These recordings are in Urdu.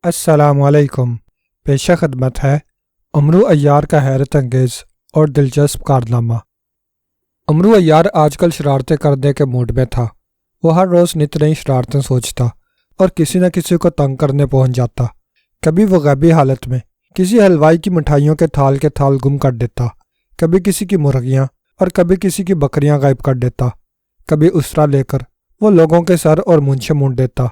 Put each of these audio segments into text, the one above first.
السلام علیکم۔ پیش خدمت ہے امرو عیار کا حیرت انگیز اور دلچسپ کارنامہ۔ امرو عیار آج کل شرارتیں کرنے کے موڈ میں تھا۔ وہ ہر روز نت نئی شرارتیں سوچتا اور کسی نہ کسی کو تنگ کرنے پہنچ جاتا۔ کبھی وہ غیبی حالت میں کسی حلوائی کی مٹھائیوں کے تھال گم کر دیتا، کبھی کسی کی مرغیاں اور کبھی کسی کی بکریاں غائب کر دیتا، کبھی اسرا لے کر وہ لوگوں کے سر اور مونچھیں مونڈ دیتا۔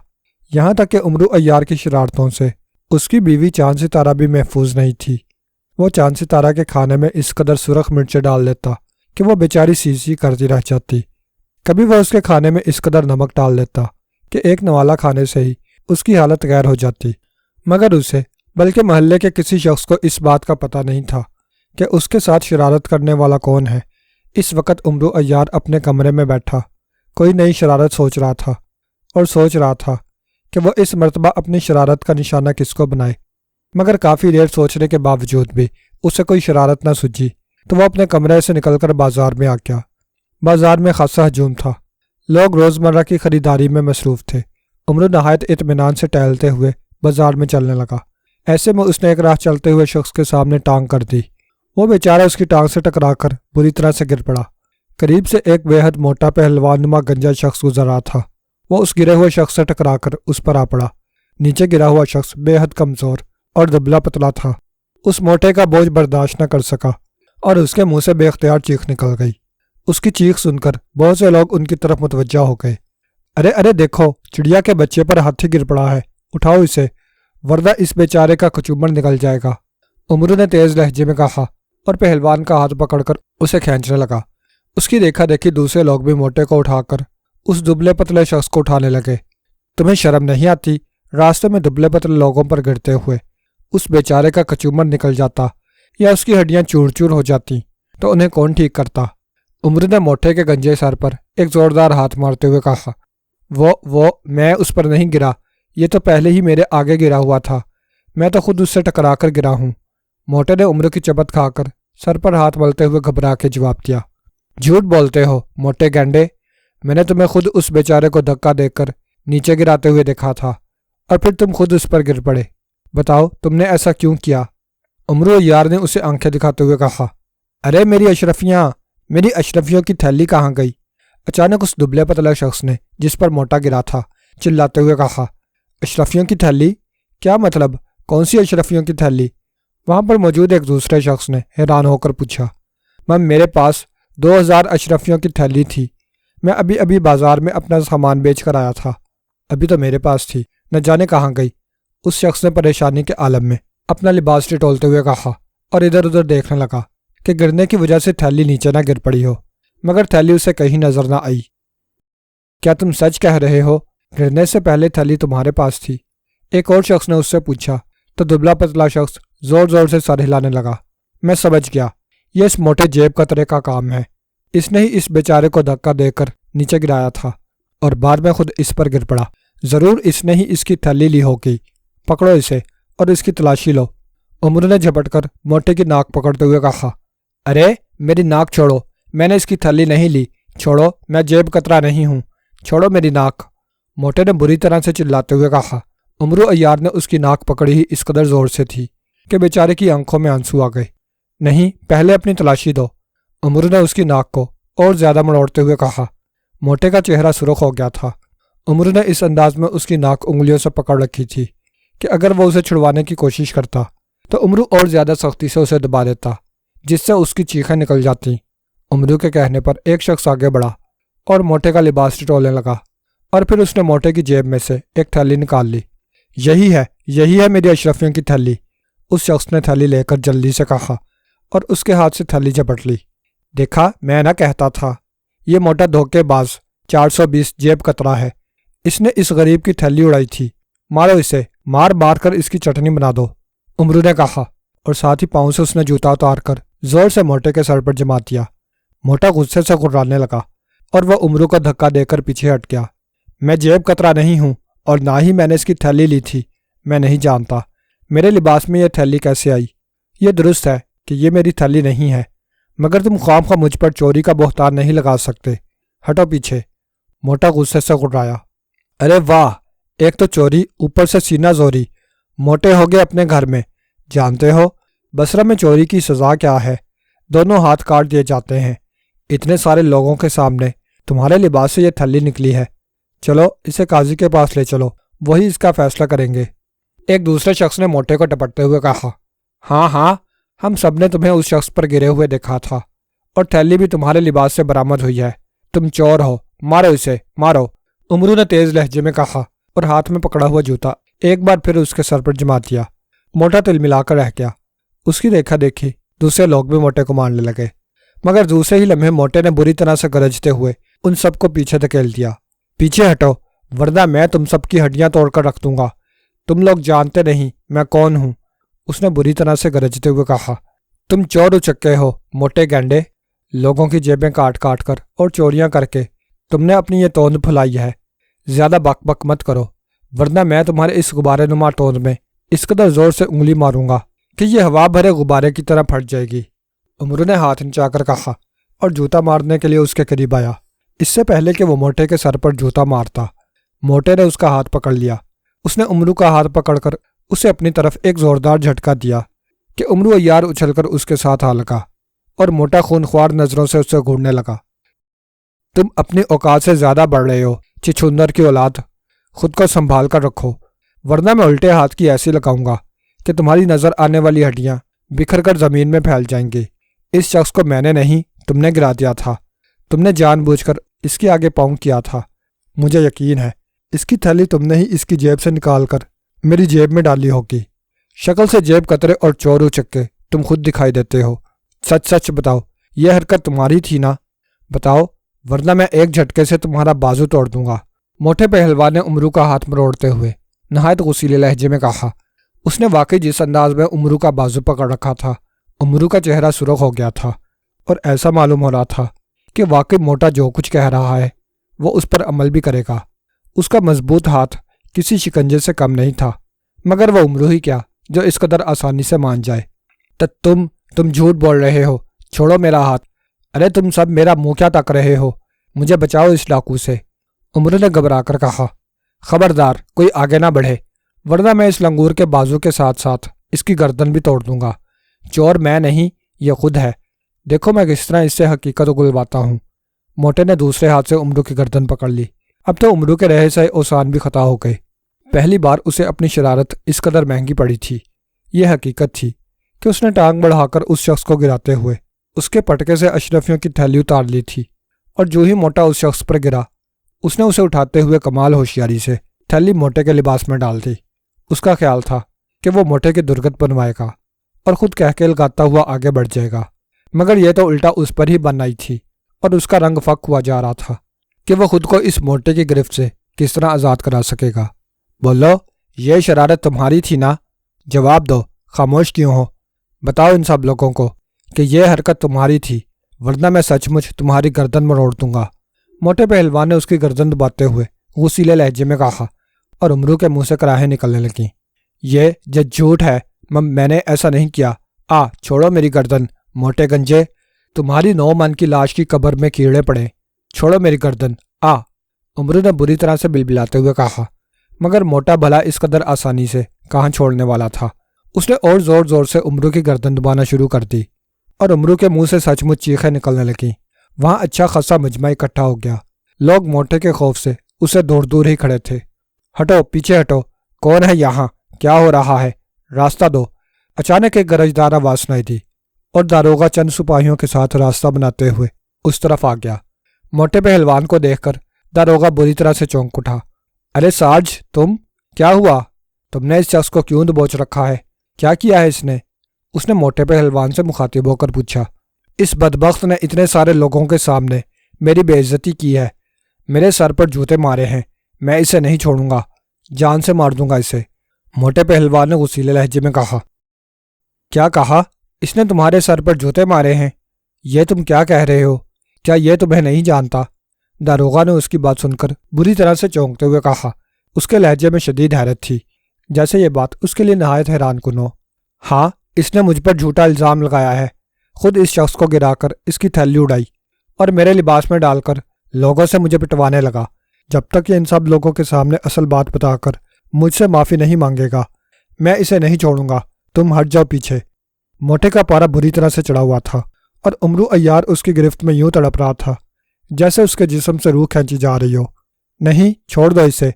یہاں تک کہ امرو عیار کی شرارتوں سے اس کی بیوی چاند ستارہ بھی محفوظ نہیں تھی۔ وہ چاند ستارہ کے کھانے میں اس قدر سرخ مرچیں ڈال دیتا کہ وہ بیچاری سی کرتی رہ جاتی۔ کبھی وہ اس کے کھانے میں اس قدر نمک ڈال دیتا کہ ایک نوالا کھانے سے ہی اس کی حالت غیر ہو جاتی۔ مگر اسے بلکہ محلے کے کسی شخص کو اس بات کا پتہ نہیں تھا کہ اس کے ساتھ شرارت کرنے والا کون ہے۔ اس وقت امرو عیار اپنے کمرے میں بیٹھا کوئی نئی شرارت سوچ رہا تھا کہ وہ اس مرتبہ اپنی شرارت کا نشانہ کس کو بنائے۔ مگر کافی دیر سوچنے کے باوجود بھی اسے کوئی شرارت نہ سوچی تو وہ اپنے کمرے سے نکل کر بازار میں آ گیا۔ بازار میں خاصا ہجوم تھا، لوگ روزمرہ کی خریداری میں مصروف تھے۔ امرو نہایت اطمینان سے ٹہلتے ہوئے بازار میں چلنے لگا۔ ایسے میں اس نے ایک راہ چلتے ہوئے شخص کے سامنے ٹانگ کر دی۔ وہ بیچارہ اس کی ٹانگ سے ٹکرا کر بری طرح سے گر پڑا۔ قریب سے ایک بے حد موٹا پہلوان نما گنجا شخص گزر رہا تھا۔ وہ اس گرے ہوئے شخص سے ٹکرا کر اس پر آ پڑا۔ نیچے گرا ہوا شخص بے حد کمزور اور دبلا پتلا تھا۔ اس موٹے کا بوجھ برداشت نہ کر سکا اور اس کے منہ سے بے اختیار چیخ نکل گئی۔ اس کی چیخ سن کر بہت سے لوگ ان کی طرف متوجہ ہو گئے۔ ارے دیکھو، چڑیا کے بچے پر ہاتھی گر پڑا ہے، اٹھاؤ اسے ورنہ اس بیچارے کا کچومر نکل جائے گا۔ امرو نے تیز لہجے میں کہا اور پہلوان کا ہاتھ پکڑ کر اسے کھینچنے لگا۔ اس کی دیکھا دیکھی دوسرے لوگ بھی موٹے کو اٹھا کر اس دبلے پتلے شخص کو اٹھانے لگے۔ تمہیں شرم نہیں آتی؟ راستے میں دبلے پتلے لوگوں پر گرتے ہوئے اس بیچارے کا کچومر نکل جاتا یا اس کی ہڈیاں چور چور ہو جاتی تو انہیں کون ٹھیک کرتا؟ عمر نے موٹے کے گنجے سر پر ایک زوردار ہاتھ مارتے ہوئے کہا، وہ میں اس پر نہیں گرا، یہ تو پہلے ہی میرے آگے گرا ہوا تھا، میں تو خود اس سے ٹکرا کر گرا ہوں۔ موٹے نے عمر کی چپت کھا کر سر پر ہاتھ ملتے ہوئے گھبرا کے جواب دیا، جھوٹ بولتے ہو موٹے گینڈے، میں نے تمہیں خود اس بیچارے کو دھکا دے کر نیچے گراتے ہوئے دیکھا تھا اور پھر تم خود اس پر گر پڑے۔ بتاؤ تم نے ایسا کیوں کیا؟ امرو عیار نے اسے آنکھیں دکھاتے ہوئے کہا، ارے میری اشرفیوں کی تھیلی کہاں گئی؟ اچانک اس دبلے پتلے شخص نے جس پر موٹا گرا تھا چلاتے ہوئے کہا، اشرفیوں کی تھیلی؟ کیا مطلب؟ کون سی اشرفیوں کی تھیلی؟ وہاں پر موجود ایک دوسرے شخص نے حیران ہو کر پوچھا، میرے پاس 2000 اشرفیوں کی تھیلی تھی، میں ابھی بازار میں اپنا سامان بیچ کر آیا تھا، ابھی تو میرے پاس تھی، نہ جانے کہاں گئی۔ اس شخص نے پریشانی کے عالم میں اپنا لباس ٹٹولتے ہوئے کہا اور ادھر ادھر دیکھنے لگا کہ گرنے کی وجہ سے تھیلی نیچے نہ گر پڑی ہو، مگر تھیلی اسے کہیں نظر نہ آئی۔ کیا تم سچ کہہ رہے ہو؟ گرنے سے پہلے تھیلی تمہارے پاس تھی؟ ایک اور شخص نے اس سے پوچھا تو دبلا پتلا شخص زور زور سے سر ہلانے لگا۔ میں سمجھ گیا، یہ اس موٹے جیب کترے کا کام ہے، اس نے ہی اس بیچارے کو دھکا دے کر نیچے گرایا تھا اور بعد میں خود اس پر گر پڑا۔ ضرور اس نے ہی اس کی تھیلی لی ہوگی، پکڑو اسے اور اس کی تلاشی لو۔ عمر نے جھپٹ کر موٹے کی ناک پکڑتے ہوئے کہا، ارے میری ناک چھوڑو، میں نے اس کی تھیلی نہیں لی، چھوڑو، میں جیب کترا نہیں ہوں، چھوڑو میری ناک۔ موٹے نے بری طرح سے چلاتے ہوئے کہا۔ امرو عیار نے اس کی ناک پکڑی ہی اس قدر زور سے تھی کہ بیچارے کی آنکھوں میں آنسو آ گئے۔ نہیں، پہلے اپنی تلاشی دو۔ عمر نے اس کی ناک کو اور زیادہ مڑوڑتے ہوئے کہا۔ موٹے کا چہرہ سرخ ہو گیا تھا۔ عمر نے اس انداز میں اس کی ناک انگلیوں سے پکڑ رکھی تھی کہ اگر وہ اسے چھڑوانے کی کوشش کرتا تو عمرو اور زیادہ سختی سے اسے دبا دیتا، جس سے اس کی چیخیں نکل جاتی۔ عمرو کے کہنے پر ایک شخص آگے بڑھا اور موٹے کا لباس ٹٹولنے لگا اور پھر اس نے موٹے کی جیب میں سے ایک تھیلی نکال لی۔ یہی ہے میری اشرفیوں کی تھیلی، اس شخص نے تھیلی لے کر جلدی سے کہا اور اس کے ہاتھ سے تھیلی جھپٹ لی۔ دیکھا، میں نہ کہتا تھا، یہ موٹا دھوکے باز 420 جیب کترا ہے، اس نے اس غریب کی تھیلی اڑائی تھی، مارو اسے، مار کر اس کی چٹنی بنا دو، عمرو نے کہا اور ساتھ ہی پاؤں سے اس نے جوتا اتار کر زور سے موٹے کے سر پر جما دیا۔ موٹا غصے سے گھرانے لگا اور وہ عمرو کو دھکا دے کر پیچھے ہٹ گیا۔ میں جیب کترا نہیں ہوں اور نہ ہی میں نے اس کی تھیلی لی تھی، میں نہیں جانتا میرے لباس میں یہ تھیلی کیسے آئی۔ یہ درست ہے کہ یہ میری تھیلی نہیں ہے، مگر تم خواہ مجھ پر چوری کا بہتان نہیں لگا سکتے، ہٹو پیچھے۔ موٹا غصے سے گھرایا۔ ارے واہ، ایک تو چوری، اوپر سے سینہ زوری، موٹے ہو گئے اپنے گھر میں، جانتے ہو بصرہ میں چوری کی سزا کیا ہے؟ دونوں ہاتھ کاٹ دیے جاتے ہیں۔ اتنے سارے لوگوں کے سامنے تمہارے لباس سے یہ تھلی نکلی ہے، چلو اسے قاضی کے پاس لے چلو، وہی اس کا فیصلہ کریں گے۔ ایک دوسرے شخص نے موٹے کو ٹپکتے ہوئے کہا، ہاں ہاں، ہم سب نے تمہیں اس شخص پر گرے ہوئے دیکھا تھا، اور تھیلی بھی تمہارے لباس سے برآمد ہوئی ہے، تم چور ہو، مارو اسے، مارو۔ امرو نے تیز لہجے میں کہا اور ہاتھ میں پکڑا ہوا جوتا ایک بار پھر اس کے سر پر جما دیا۔ موٹا تل ملا کر رہ گیا۔ اس کی دیکھا دیکھی دوسرے لوگ بھی موٹے کو مارنے لگے، مگر دوسرے ہی لمحے موٹے نے بری طرح سے گرجتے ہوئے ان سب کو پیچھے دھکیل دیا۔ پیچھے ہٹو ورنہ میں تم سب کی ہڈیاں توڑ کر رکھ دوں گا، تم لوگ جانتے نہیں میں کون ہوں، اس نے بری طرح سے گرجتے ہوئے کہا۔ تم چور اچکے ہو موٹے گینڈے، لوگوں کی جیبیں کاٹ کاٹ کر اور چوریاں کر کے تم نے اپنی یہ توند پھلائی ہے۔ زیادہ بک بک مت کرو ورنہ میں تمہارے اس غبارے نما توند میں اس قدر زور سے انگلی ماروں گا کہ یہ ہوا بھرے غبارے کی طرح پھٹ جائے گی۔ امرو نے ہاتھ نچا کر کہا اور جوتا مارنے کے لیے اس کے قریب آیا۔ اس سے پہلے کہ وہ موٹے کے سر پر جوتا مارتا، موٹے نے اس کا ہاتھ پکڑ لیا۔ اس نے امرو کا ہاتھ پکڑ کر اسے اپنی طرف ایک زوردار جھٹکا دیا کہ امرو عیار اچھل کر اس کے ساتھ آ لگا اور موٹا خونخوار نظروں سے اسے گھورنے لگا۔ تم اپنی اوقات سے زیادہ بڑھ رہے ہو چھچھندر کی اولاد، خود کو سنبھال کر رکھو ورنہ میں الٹے ہاتھ کی ایسی لگاؤں گا کہ تمہاری نظر آنے والی ہڈیاں بکھر کر زمین میں پھیل جائیں گی۔ اس شخص کو میں نے نہیں تم نے گرا دیا تھا، تم نے جان بوجھ کر اس کے آگے پاؤں کیا تھا۔ مجھے یقین ہے اس کی تھیلی تم نے ہی اس کی جیب سے نکال کر میری جیب میں ڈالی ہوگی۔ شکل سے جیب کترے اور چور اچکے تم خود دکھائی دیتے ہو، سچ سچ بتاؤ یہ حرکت تمہاری تھی نا؟ بتاؤ ورنہ میں ایک جھٹکے سے تمہارا بازو توڑ دوں گا۔ موٹے پہلوان نے امرو کا ہاتھ مروڑتے ہوئے نہایت غصیلے لہجے میں کہا۔ اس نے واقعی جس انداز میں امرو کا بازو پکڑ رکھا تھا، امرو کا چہرہ سرخ ہو گیا تھا اور ایسا معلوم ہو رہا تھا کہ واقعی موٹا جو کچھ کہہ رہا ہے وہ اس پر عمل بھی کرے گا۔ اس کا مضبوط ہاتھ کسی شکنجے سے کم نہیں تھا، مگر وہ امرو ہی کیا جو اس قدر آسانی سے مان جائے۔ تم جھوٹ بول رہے ہو، چھوڑو میرا ہاتھ، ارے تم سب میرا منہ کیا تک رہے ہو، مجھے بچاؤ اس ڈاکو سے، امرو نے گھبرا کر کہا۔ خبردار کوئی آگے نہ بڑھے ورنہ میں اس لنگور کے بازو کے ساتھ ساتھ اس کی گردن بھی توڑ دوں گا۔ چور میں نہیں یہ خود ہے، دیکھو میں کس طرح اس سے حقیقت اگلواتا ہوں۔ موٹے نے دوسرے ہاتھ سے امرو کی گردن پکڑ لی۔ اب تو امرو کے رہے سے اوسان بھی خطا ہو گئے۔ پہلی بار اسے اپنی شرارت اس قدر مہنگی پڑی تھی۔ یہ حقیقت تھی کہ اس نے ٹانگ بڑھا کر اس شخص کو گراتے ہوئے اس کے پٹکے سے اشرفیوں کی تھیلی اتار لی تھی، اور جو ہی موٹا اس شخص پر گرا اس نے اسے اٹھاتے ہوئے کمال ہوشیاری سے تھیلی موٹے کے لباس میں ڈال دی۔ اس کا خیال تھا کہ وہ موٹے کی درگت بنوائے گا اور خود کہکیل گاتا ہوا آگے بڑھ جائے گا، مگر یہ تو الٹا اس پر ہی بن آئی تھی اور اس کا رنگ فک ہوا جا رہا تھا کہ وہ خود کو اس موٹے کی گرفت سے کس طرح آزاد کرا سکے گا۔ بولو یہ شرارت تمہاری تھی نا؟ جواب دو، خاموش کیوں ہو؟ بتاؤ ان سب لوگوں کو کہ یہ حرکت تمہاری تھی ورنہ میں سچ مچ تمہاری گردن مروڑ دوں گا۔ موٹے پہلوان نے اس کی گردن دباتے ہوئے غصیلے لہجے میں کہا اور امرو کے منہ سے کراہیں نکلنے لگیں۔ یہ جھوٹ ہے، میں نے ایسا نہیں کیا، چھوڑو میری گردن موٹے گنجے، تمہاری 9 من کی لاش کی قبر میں کیڑے پڑے، چھوڑو میری گردن امرو نے بری طرح سے بلبلاتے ہوئے کہا، مگر موٹا بھلا اس قدر آسانی سے کہاں چھوڑنے والا تھا۔ اس نے اور زور زور سے امرو کی گردن دبانا شروع کر دی اور امرو کے منہ سے سچ مچ چیخیں نکلنے لگیں۔ وہاں اچھا خاصا مجمع اکٹھا ہو گیا۔ لوگ موٹے کے خوف سے اسے دور دور ہی کھڑے تھے۔ ہٹو پیچھے ہٹو، کون ہے یہاں، کیا ہو رہا ہے، راستہ دو۔ اچانک ایک گرجدار آواز سنائی دی اور داروغہ چند سپاہیوں کے ساتھ راستہ بناتے ہوئے اس طرف آ گیا۔ موٹے پہلوان کو دیکھ کر داروغہ بری طرح سے چونک اٹھا۔ ارے سارج، تم کیا ہوا؟ تم نے اس شخص کو کیوں دبوچ رکھا ہے؟ کیا کیا ہے اس نے موٹے پہلوان سے مخاطب ہو کر پوچھا۔ اس بدبخت نے اتنے سارے لوگوں کے سامنے میری بے عزتی کی ہے، میرے سر پر جوتے مارے ہیں، میں اسے نہیں چھوڑوں گا، جان سے مار دوں گا اسے، موٹے پہلوان نے غصیلے لہجے میں کہا۔ کیا کہا؟ اس نے تمہارے سر پر جوتے مارے ہیں؟ یہ تم کیا کہہ رہے ہو؟ کیا یہ تمہیں نہیں جانتا؟ داروغہ نے اس کی بات سن کر بری طرح سے چونکتے ہوئے کہا۔ اس کے لہجے میں شدید حیرت تھی، جیسے یہ بات اس کے لیے نہایت حیران کن ہو۔ ہاں، اس نے مجھ پر جھوٹا الزام لگایا ہے، خود اس شخص کو گرا کر اس کی تھیلی اڑائی اور میرے لباس میں ڈال کر لوگوں سے مجھے پٹوانے لگا۔ جب تک یہ ان سب لوگوں کے سامنے اصل بات بتا کر مجھ سے معافی نہیں مانگے گا میں اسے نہیں چھوڑوں گا، تم ہٹ جاؤ پیچھے۔ موٹے کا پارا بری طرح سے چڑھا ہوا تھا اور عمرو عیار اس کی گرفت میں یوں تڑپ رہا تھا جیسے اس کے جسم سے روح کھینچی جا رہی ہو۔ نہیں، چھوڑ دو اسے،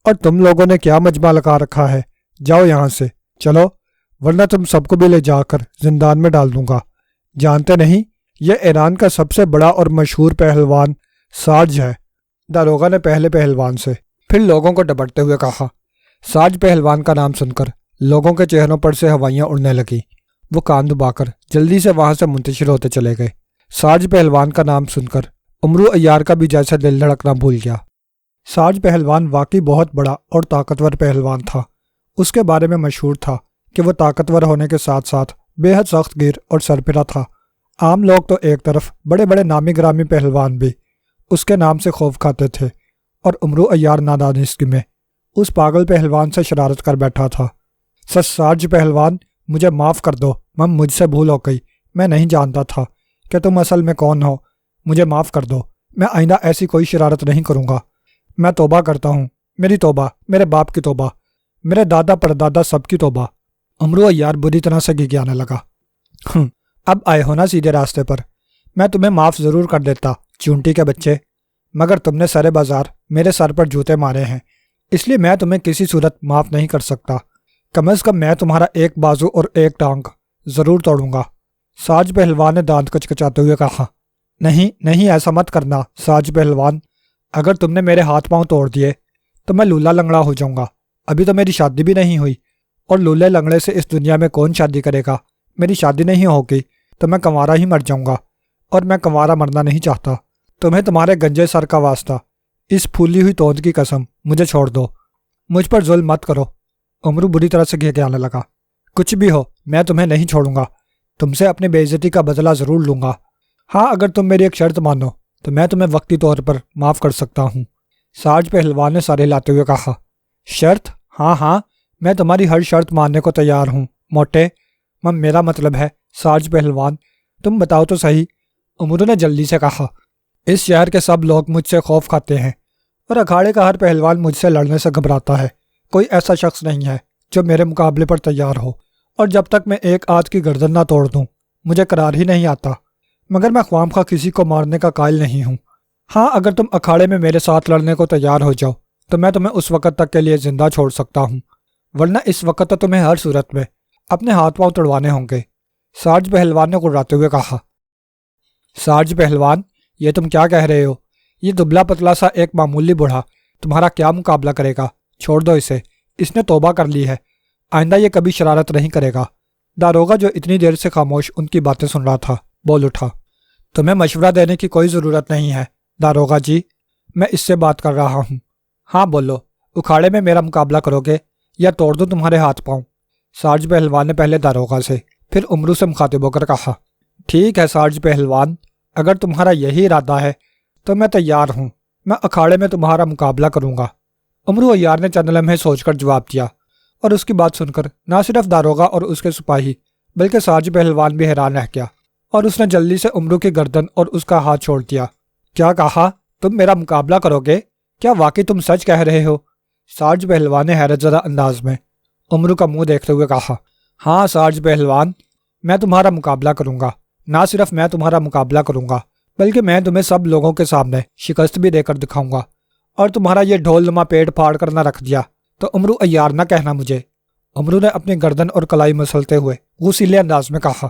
اور تم لوگوں نے کیا مجمع لگا رکھا ہے؟ جاؤ یہاں سے، چلو، ورنہ تم سب کو بھی لے جا کر زندان میں ڈال دوں گا۔ جانتے نہیں، یہ ایران کا سب سے بڑا اور مشہور پہلوان سارج ہے۔ داروغہ نے پہلے پہلوان سے، پھر لوگوں کو ڈپٹتے ہوئے کہا۔ سارج پہلوان کا نام سن کر لوگوں کے چہروں پر سے ہوائیاں اڑنے لگیں۔ وہ کان دبا کر جلدی سے وہاں سے منتشر ہوتے چلے گئے۔ سارج پہلوان کا نام سن کر عمرو عیار کا بھی جیسے دل دھڑکنا بھول گیا۔ سارج پہلوان واقعی بہت بڑا اور طاقتور پہلوان تھا۔ اس کے بارے میں مشہور تھا کہ وہ طاقتور ہونے کے ساتھ ساتھ بے حد سخت گیر اور سرپرا تھا۔ عام لوگ تو ایک طرف، بڑے بڑے نامی گرامی پہلوان بھی اس کے نام سے خوف کھاتے تھے، اور عمرو عیار نادانستگی میں اس پاگل پہلوان سے شرارت کر بیٹھا تھا۔ سارج پہلوان، مجھے معاف کر دو، مجھ سے بھول ہو گئی، میں نہیں جانتا تھا کہ تم اصل میں کون ہو، مجھے معاف کر دو، میں آئندہ ایسی کوئی شرارت نہیں کروں گا، میں توبہ کرتا ہوں، میری توبہ، میرے باپ کی توبہ، میرے دادا پردادا سب کی توبہ۔ عمرو عیار بری طرح سے گھگیانے لگا۔ اب آئے ہو نا سیدھے راستے پر، میں تمہیں معاف ضرور کر دیتا چونٹی کے بچے، مگر تم نے سرے بازار میرے سر پر جوتے مارے ہیں، اس لیے میں تمہیں کسی صورت معاف نہیں کر سکتا۔ کم از کم میں تمہارا ایک بازو اور ایک ٹانگ ضرور توڑوں گا۔ سارج پہلوان نے دانت کچکچاتے ہوئے کہا۔ نہیں نہیں، ایسا مت کرنا سارج پہلوان، اگر تم نے میرے ہاتھ پاؤں توڑ دیے تو میں لولا لنگڑا ہو جاؤں گا۔ ابھی تو میری شادی بھی نہیں ہوئی، اور لولے لنگڑے سے اس دنیا میں کون شادی کرے گا؟ میری شادی نہیں ہوگی تو میں کنوارا ہی مر جاؤں گا، اور میں کنوارا مرنا نہیں چاہتا۔ تمہیں تمہارے گنجے سر کا واسطہ، اس پھولی ہوئی توند کی قسم، مجھے چھوڑ دو، مجھ پر ظلم مت کرو۔ عمرو بری طرح سے گھگیانے لگا۔ کچھ بھی ہو، میں تمہیں نہیں چھوڑوں گا، تم سے اپنی بے عزتی کا بدلہ ضرور لوں گا۔ ہاں، اگر تم میری ایک شرط مانو تو میں تمہیں وقتی طور پر معاف کر سکتا ہوں۔ سارج پہلوان نے سر ہلاتے ہوئے کہا۔ شرط؟ ہاں ہاں، میں تمہاری ہر شرط ماننے کو تیار ہوں موٹے، میرا مطلب ہے سارج پہلوان، تم بتاؤ تو صحیح۔ عمرو نے جلدی سے کہا۔ اس شہر کے سب لوگ مجھ سے خوف کھاتے ہیں، اور اکھاڑے کا ہر پہلوان مجھ سے لڑنے سے گھبراتا ہے۔ کوئی ایسا شخص نہیں ہے جو میرے مقابلے پر تیار ہو، اور جب تک میں ایک آدھ کی گردن نہ توڑ دوں مجھے قرار ہی نہیں آتا، مگر میں خواہ مخواہ کسی کو مارنے کا قائل نہیں ہوں۔ ہاں، اگر تم اکھاڑے میں میرے ساتھ لڑنے کو تیار ہو جاؤ تو میں تمہیں اس وقت تک کے لیے زندہ چھوڑ سکتا ہوں، ورنہ اس وقت تو تمہیں ہر صورت میں اپنے ہاتھ پاؤں توڑوانے ہوں گے۔ سارج پہلوان نے گڑراتے ہوئے کہا۔ سارج پہلوان، یہ تم کیا کہہ رہے ہو؟ یہ دبلا پتلا سا ایک معمولی بوڑھا تمہارا کیا مقابلہ کرے گا؟ چھوڑ دو اسے، اس نے توبہ کر لی ہے، آئندہ یہ کبھی شرارت نہیں کرے گا۔ داروغہ جو اتنی دیر سے خاموش ان کی باتیں سن رہا تھا بول اٹھا۔ تمہیں مشورہ دینے کی کوئی ضرورت نہیں ہے داروغہ جی، میں اس سے بات کر رہا ہوں۔ ہاں بولو، اکھاڑے میں میرا مقابلہ کرو گے یا توڑ دوں تمہارے ہاتھ پاؤں؟ سارج پہلوان نے پہلے داروغہ سے پھر عمرو سے مخاطب ہو کر کہا۔ ٹھیک ہے سارج پہلوان، اگر تمہارا یہی ارادہ ہے تو میں تیار ہوں، میں اکھاڑے میں تمہارا مقابلہ کروں گا۔ عمرو عیار نے چند لمحے سوچ کر جواب دیا، اور اس کی بات سن کر نہ صرف داروغہ اور اس کے سپاہی بلکہ سارج پہلوان بھی حیران رہ گیا، اور اس نے جلدی سے عمرو کی گردن اور اس کا ہاتھ چھوڑ دیا۔ کیا کہا؟ تم میرا مقابلہ کرو گے؟ کیا واقعی تم سچ کہہ رہے ہو؟ سارج پہلوان نے حیرت زدہ انداز میں عمرو کا منہ دیکھتے ہوئے کہا۔ ہاں سارج پہلوان، میں تمہارا مقابلہ کروں گا، نہ صرف میں تمہارا مقابلہ کروں گا بلکہ میں تمہیں سب لوگوں کے سامنے شکست بھی دے کر دکھاؤں گا، اور تمہارا یہ ڈھول نما پیٹ پھاڑ کر نہ رکھ دیا تو عمرو عیار نہ کہنا مجھے۔ عمرو نے اپنی گردن اور کلائی مسلتے ہوئے غصیلے انداز میں کہا۔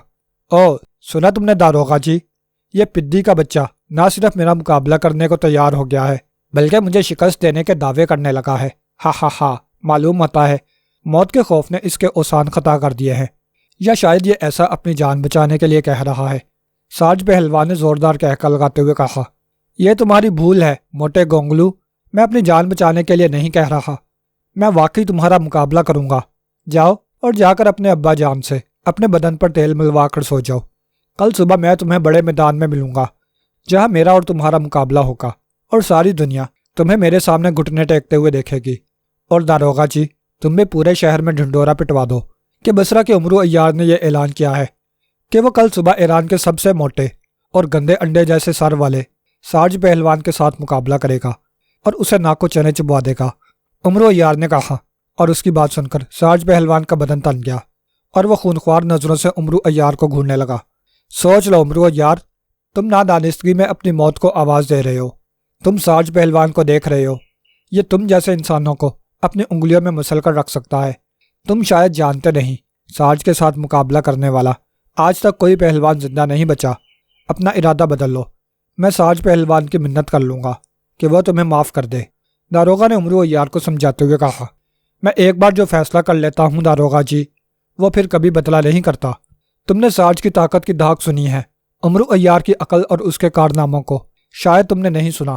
او سنا تم نے داروغہ جی، یہ پدی کا بچہ نہ صرف میرا مقابلہ کرنے کو تیار ہو گیا ہے بلکہ مجھے شکست دینے کے دعوے کرنے لگا ہے۔ ہا ہا ہا، معلوم ہوتا ہے موت کے خوف نے اس کے اوسان خطا کر دیے ہیں، یا شاید یہ ایسا اپنی جان بچانے کے لیے کہہ رہا ہے۔ سارج پہلوان نے زوردار کہکا لگاتے ہوئے کہا۔ یہ تمہاری بھول ہے موٹے گونگلو، میں اپنی جان بچانے کے لیے نہیں کہہ رہا، میں واقعی تمہارا مقابلہ کروں گا۔ جاؤ اور جا کر اپنے ابا جان سے اپنے بدن پر تیل ملوا کر سو جاؤ، کل صبح میں تمہیں بڑے میدان میں ملوں گا جہاں میرا اور تمہارا مقابلہ ہوگا، اور ساری دنیا تمہیں میرے سامنے گھٹنے ٹیکتے ہوئے دیکھے گی۔ اور داروغہ جی، تم بھی پورے شہر میں ڈھنڈورا پٹوا دو کہ بصرہ کے عمرو عیار نے یہ اعلان کیا ہے کہ وہ کل صبح ایران کے سب سے موٹے اور گندے انڈے جیسے سر والے سارج پہلوان کے ساتھ مقابلہ کرے گا اور اسے ناکو چنے چبوا دے گا۔ عمرو عیار نے کہا۔ اور اس کی بات سن کر سارج پہلوان کا بدن تن گیا اور وہ خونخوار نظروں سے عمرو عیار کو گھورنے لگا۔ سوچ لو عمرو عیار، تم نادانستگی میں اپنی موت کو آواز دے رہے ہو۔ تم سارج پہلوان کو دیکھ رہے ہو، یہ تم جیسے انسانوں کو اپنی انگلیوں میں مسل کر رکھ سکتا ہے۔ تم شاید جانتے نہیں، سارج کے ساتھ مقابلہ کرنے والا آج تک کوئی پہلوان زندہ نہیں بچا۔ اپنا ارادہ بدل لو، میں سارج پہلوان کی منت کر لوں گا کہ وہ تمہیں معاف کر دے۔ داروغہ نے عمرو عیار کو سمجھاتے ہوئے کہا، میں ایک بار جو فیصلہ کر لیتا ہوں داروغہ جی، وہ پھر کبھی بدلا نہیں کرتا۔ تم نے سارج کی طاقت کی دھاک سنی ہے، عمرو عیار کی عقل اور اس کے کارناموں کو شاید تم نے نہیں سنا۔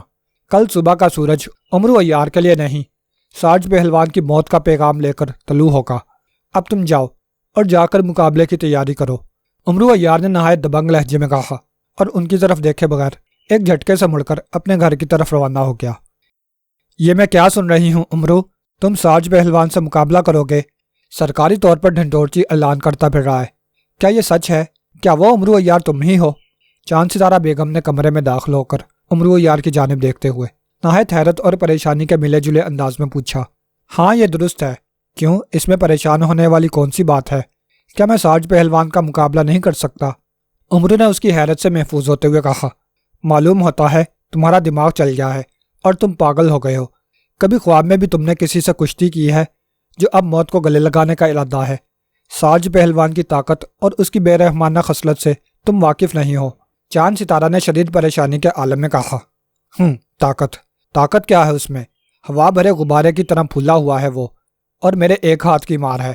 کل صبح کا سورج عمرو عیار کے لیے نہیں، سارج پہلوان کی موت کا پیغام لے کر طلوع ہوگا۔ اب تم جاؤ اور جا کر مقابلے کی تیاری کرو۔ عمرو عیار نے نہایت دبنگ لہجے میں کہا اور ان کی طرف دیکھے بغیر ایک جھٹکے سے مڑ کر اپنے گھر کی طرف روانہ ہو گیا۔ یہ میں کیا سن رہی ہوں عمرو، تم سارج پہلوان سے مقابلہ کرو گے؟ سرکاری طور پر ڈھنڈورچی اعلان کرتا پھر رہا ہے، کیا یہ سچ ہے؟ کیا وہ عمرو عیار تم ہی ہو؟ چاند ستارہ بیگم نے کمرے میں داخل ہو کر عمرو عیار کی جانب دیکھتے ہوئے نہایت حیرت اور پریشانی کے ملے جلے انداز میں پوچھا۔ ہاں یہ درست ہے، کیوں اس میں پریشان ہونے والی کون سی بات ہے؟ کیا میں سارج پہلوان کا مقابلہ نہیں کر سکتا؟ عمرو نے اس کی حیرت سے محفوظ ہوتے ہوئے کہا، معلوم ہوتا ہے تمہارا دماغ چل گیا ہے اور تم پاگل ہو گئے ہو۔ کبھی خواب میں بھی تم نے کسی سے کشتی کی ہے جو اب موت کو گلے لگانے کا ارادہ ہے؟ سارج پہلوان کی طاقت اور اس کی بے رحمانہ خصلت سے تم واقف نہیں ہو۔ چاند ستارہ نے شدید پریشانی کے عالم میں کہا، طاقت کیا ہے اس میں؟ ہوا بھرے غبارے کی طرح پھولا ہوا ہے وہ، اور میرے ایک ہاتھ کی مار ہے۔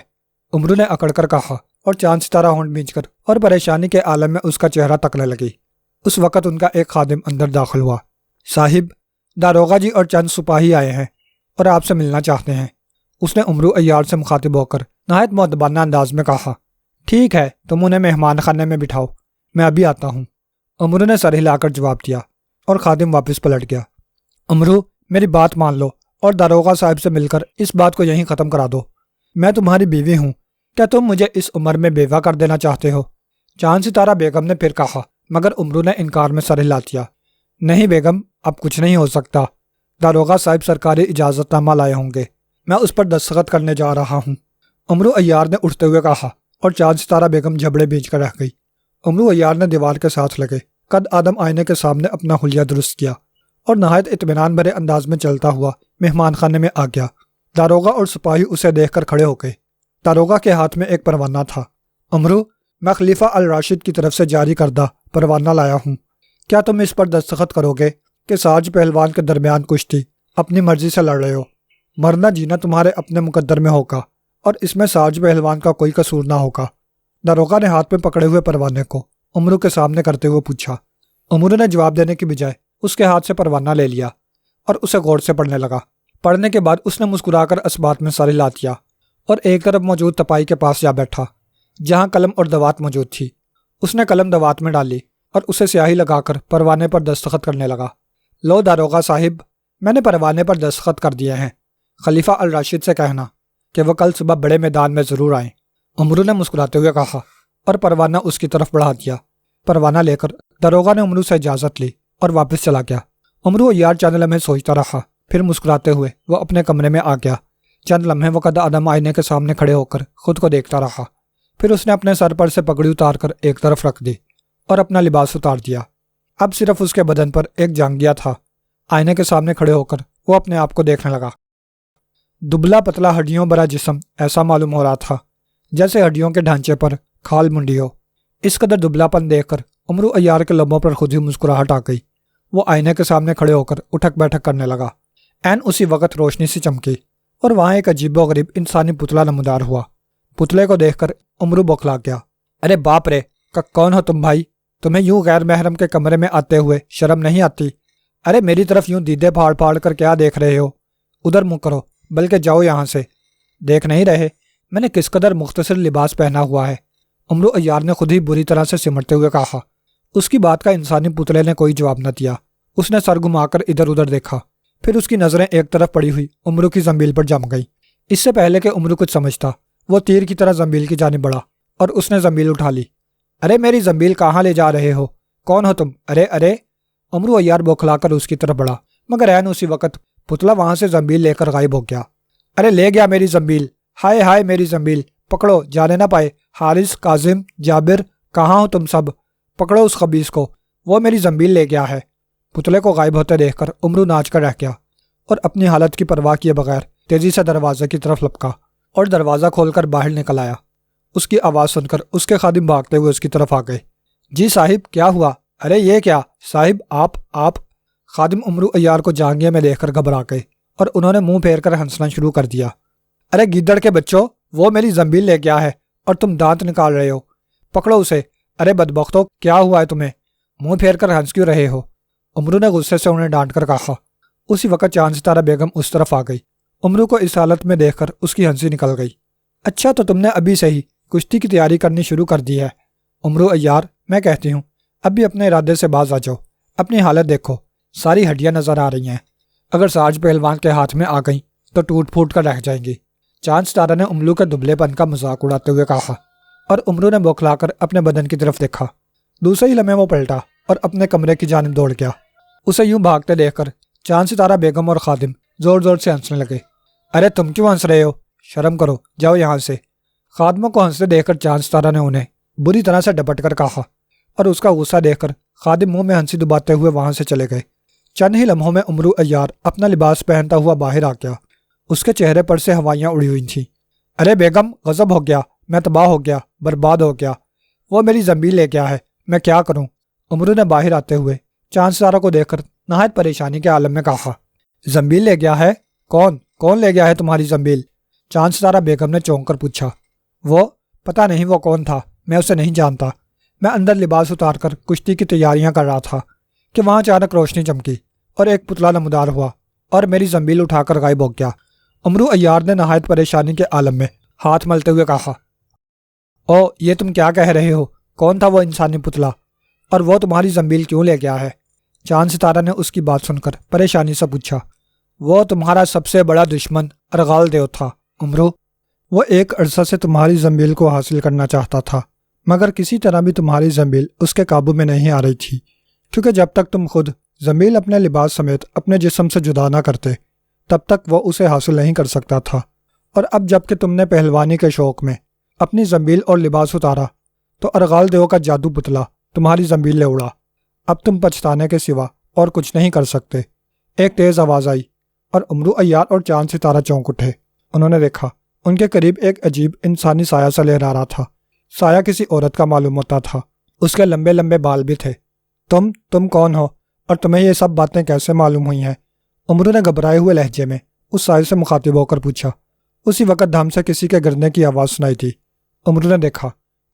عمرو نے اکڑ کر کہا اور چاند ستارہ ہونٹ بھینچ کر اور پریشانی کے عالم میں اس کا چہرہ تکنے لگی۔ اس وقت ان کا ایک خادم اندر داخل ہوا۔ صاحب، داروغہ جی اور چند سپاہی آئے ہیں اور آپ سے ملنا چاہتے ہیں، اس نے عمرو عیار سے مخاطب ہو کر نہایت مؤدبانہ انداز میں کہا۔ ٹھیک ہے، تم انہیں مہمان خانے میں بٹھاؤ، میں ابھی آتا ہوں۔ عمرو نے سر ہلا کر جواب دیا اور خادم واپس پلٹ گیا۔ عمرو، میری بات مان لو اور داروغہ صاحب سے مل کر اس بات کو یہیں ختم کرا دو۔ میں تمہاری بیوی ہوں، کیا تم مجھے اس عمر میں بیوہ کر دینا چاہتے ہو؟ چاند ستارہ بیگم نے پھر کہا، مگر عمرو نے انکار میں سر ہلا دیا۔ نہیں بیگم، اب کچھ نہیں ہو سکتا۔ داروغہ صاحب سرکاری اجازت نامہ لائے ہوں گے، میں اس پر دستخط کرنے جا رہا ہوں۔ عمرو عیار نے اٹھتے ہوئے کہا اور چاند ستارہ بیگم جھبڑے بیچ کر رہ گئی۔ عمرو عیار نے دیوار کے ساتھ لگے قد آدم آئینے کے سامنے اپنا حلیہ درست کیا اور نہایت اطمینان بھرے انداز میں چلتا ہوا مہمان خانے میں آ گیا۔ داروغہ اور سپاہی اسے دیکھ کر کھڑے ہو گئے۔ داروغہ کے ہاتھ میں ایک پروانہ تھا۔ عمرو، میں خلیفہ الراشد کی طرف سے جاری کردہ پروانہ لایا ہوں، کیا تم اس پر دستخط کرو گے کہ سارج پہلوان کے درمیان کشتی اپنی مرضی سے لڑ رہے ہو؟ مرنا جینا تمہارے اپنے مقدر میں ہوگا اور اس میں سارج پہلوان کا کوئی قصور نہ ہوگا۔ داروغہ نے ہاتھ میں پکڑے ہوئے پروانے کو عمرو کے سامنے کرتے ہوئے پوچھا۔ عمرو نے جواب دینے کی بجائے اس کے ہاتھ سے پروانہ لے لیا اور اسے غور سے پڑھنے لگا۔ پڑھنے کے بعد اس نے مسکرا کر اسبات میں سر ہلا دیا اور ایک طرف موجود تپائی کے پاس جا بیٹھا جہاں قلم اور دوات موجود تھی۔ اس نے قلم دوات میں ڈالی اور اسے سیاہی لگا کر پروانے پر دستخط کرنے لگا۔ لو داروغہ صاحب، میں نے پروانے پر دستخط کر دیے ہیں، خلیفہ الراشد سے کہنا کہ وہ کل صبح بڑے میدان میں ضرور آئیں۔ عمرو نے مسکراتے ہوئے کہا اور پروانہ اس کی طرف بڑھا دیا۔ پروانہ لے کر داروغہ نے عمرو سے اجازت لی اور واپس چلا گیا۔ عمرو عیار چند لمحے سوچتا رہا، پھر مسکراتے ہوئے وہ اپنے کمرے میں آ گیا۔ چند لمحے وہ قد آدم آئینے کے سامنے کھڑے ہو کر خود کو دیکھتا رہا، پھر اس نے اپنے سر پر سے پگڑی اتار کر ایک طرف رکھ دی اور اپنا لباس اتار دیا۔ اب صرف اس کے بدن پر ایک جانگیا تھا۔ آئینے کے سامنے کھڑے ہو کر وہ اپنے آپ کو دیکھنے لگا۔ دبلا پتلا ہڈیوں بھرا جسم ایسا معلوم ہو رہا تھا جیسے ہڈیوں کے ڈھانچے پر کھال منڈی ہو۔ اس قدر دبلا پن دیکھ کر عمرو عیار کے لبوں پر خود ہی مسکراہٹ آ گئی۔ وہ آئینے کے سامنے کھڑے ہو کر اٹھک بیٹھک کرنے لگا۔ عین اسی وقت روشنی سی چمکی اور وہاں ایک عجیب و غریب انسانی پتلا نمودار ہوا۔ پتلے کو دیکھ کر عمرو بوکھلا گیا۔ ارے باپ رے، کون ہو تم بھائی؟ تمہیں یوں غیر محرم کے کمرے میں آتے ہوئے شرم نہیں آتی؟ ارے میری طرف یوں دیدے پھاڑ پھاڑ کر کیا دیکھ رہے ہو؟ ادھر منہ کرو، بلکہ جاؤ یہاں سے۔ دیکھ نہیں رہے میں نے کس قدر مختصر لباس پہنا ہوا ہے؟ عمرو عیار نے خود ہی بری طرح سے سمٹتے ہوئے کہا۔ اس کی بات کا انسانی پتلے نے کوئی جواب نہ دیا۔ اس نے سر گھما کر ادھر ادھر دیکھا، پھر اس کی نظریں ایک طرف پڑی ہوئی عمرو کی زنبیل پر جم گئی۔ اس سے پہلے کہ عمرو کچھ سمجھتا، وہ تیر کی طرح زنبیل کی جانب بڑھا اور اس نے زنبیل اٹھا لی۔ ارے میری زنبیل کہاں لے جا رہے ہو؟ کون ہو تم؟ ارے ارے! عمرو عیار بوکھلا کر اس کی طرف بڑھا، مگر عین اسی وقت پتلا وہاں سے زنبیل لے کر غائب ہو گیا۔ ارے لے گیا میری زنبیل، ہائے ہائے میری زنبیل، پکڑو جانے نہ پائے، حارث، کاظم، جابر، کہاں ہو تم سب؟ پکڑو اس خبیث کو، وہ میری زنبیل لے گیا ہے۔ پتلے کو غائب ہوتے دیکھ کر عمرو ناچ کر رہ گیا اور اپنی حالت کی پرواہ کیے بغیر تیزی سے دروازے کی طرف لپکا اور دروازہ کھول کر باہر نکل آیا۔ اس کی آواز سن کر اس کے خادم بھاگتے ہوئے اس کی طرف آ گئے۔ جی صاحب کیا ہوا؟ ارے یہ کیا صاحب، آپ خادم عمرو عیار کو جانگیے میں دیکھ کر گھبرا گئے اور انہوں نے منہ پھیر کر ہنسنا شروع کر دیا۔ ارے گیدڑ کے بچوں، وہ میری زنبیل لے گیا ہے اور تم دانت نکال رہے ہو، پکڑو اسے۔ ارے بدبختو، کیا ہوا ہے تمہیں؟ منہ پھیر کر ہنس کیوں رہے ہو؟ عمرو نے غصے سے انہیں ڈانٹ کر کہا۔ اسی وقت چاند ستارہ بیگم اس طرف آ گئی۔ عمرو کو اس حالت میں دیکھ کر اس کی ہنسی نکل گئی۔ اچھا تو تم نے ابھی سے ہی کشتی کی تیاری کرنی شروع کر دی ہے؟ عمرو عیار، میں کہتی ہوں اب بھی اپنے ارادے سے باز آ جاؤ، اپنی حالت دیکھو، ساری ہڈیاں نظر آ رہی ہیں، اگر ساج پہلوان کے ہاتھ میں آ گئیں تو ٹوٹ پھوٹ کر رہ جائیں گی۔ چاند ستارہ نے عمرو کے دبلے پن کا مذاق اڑاتے ہوئے کہا اور عمرو نے بوکھلا کر اپنے بدن کی طرف دیکھا۔ دوسرے ہی لمحے وہ پلٹا اور اپنے کمرے کی جانب دوڑ گیا۔ اسے یوں بھاگتے دیکھ کر چاند ستارہ بیگم اور خادم زور زور سے ہنسنے لگے۔ ارے تم کیوں ہنس رہے ہو؟ شرم کرو، جاؤ یہاں سے۔ خادموں کو ہنستے دیکھ کر چاند ستارہ نے انہیں بری طرح سے ڈپٹ کر کہا اور اس کا غصہ دیکھ کر خادم منہ میں ہنسی دباتے ہوئے وہاں سے چلے گئے۔ چند ہی لمحوں میں عمرو عیار اپنا لباس پہنتا ہوا باہر آ گیا۔ اس کے چہرے پر سے ہوائیاں اڑی ہوئی تھیں۔ ارے بیگم، غضب ہو گیا، میں تباہ ہو گیا، برباد ہو گیا، وہ میری زنبیل لے گیا ہے، میں کیا کروں؟ عمرو نے باہر آتے ہوئے چاند ستارہ کو دیکھ کر نہایت پریشانی کے عالم میں کہا۔ زنبیل لے گیا ہے؟ کون لے گیا ہے تمہاری زنبیل؟ چاند ستارہ بیگم نے چونک کر پوچھا۔ وہ پتہ نہیں وہ کون تھا، میں اسے نہیں جانتا، میں اندر لباس اتار کر کشتی کی تیاریاں کر رہا تھا کہ وہاں اچانک روشنی چمکی اور ایک پتلا نمودار ہوا اور میری زنبیل اٹھا کر غائب ہو گیا۔ عمرو عیار نے نہایت پریشانی کے عالم میں ہاتھ ملتے ہوئے کہا۔ او یہ تم کیا کہہ رہے ہو؟ کون تھا وہ انسانی پتلا اور وہ تمہاری زنبیل کیوں لے گیا ہے؟ چاند ستارہ نے اس کی بات سن کر پریشانی سے پوچھا۔ وہ تمہارا سب سے بڑا دشمن ارغال دیو تھا عمرو، وہ ایک عرصہ سے تمہاری زنبیل کو حاصل کرنا چاہتا تھا مگر کسی طرح بھی تمہاری زنبیل اس کے قابو میں نہیں آ رہی تھی، کیونکہ جب تک تم خود زنبیل اپنے لباس سمیت اپنے جسم سے جدا نہ کرتے تب تک وہ اسے حاصل نہیں کر سکتا تھا، اور اب جب کہ تم نے پہلوانی کے شوق میں اپنی زنبیل اور لباس اتارا تو ارغال دیو کا جادو پتلا تمہاری زنبیل لے اڑا، اب تم پچھتانے کے سوا اور کچھ نہیں کر سکتے۔ ایک تیز آواز آئی اور عمرو عیار اور چاند ستارہ چونک اٹھے۔ انہوں نے دیکھا ان کے قریب ایک عجیب انسانی سایہ سا لہرا رہا تھا۔ سایہ کسی عورت کا معلوم ہوتا تھا، اس کے لمبے لمبے بال بھی تھے۔ تم کون ہو اور تمہیں یہ سب باتیں کیسے معلوم ہوئی ہیں؟ عمرو نے گھبرائے ہوئے لہجے میں اس سایہ سے مخاطب ہو کر پوچھا۔ اسی وقت دھم سے کسی کے گرنے کی آواز سنائی تھی۔ عمرو نے دیکھا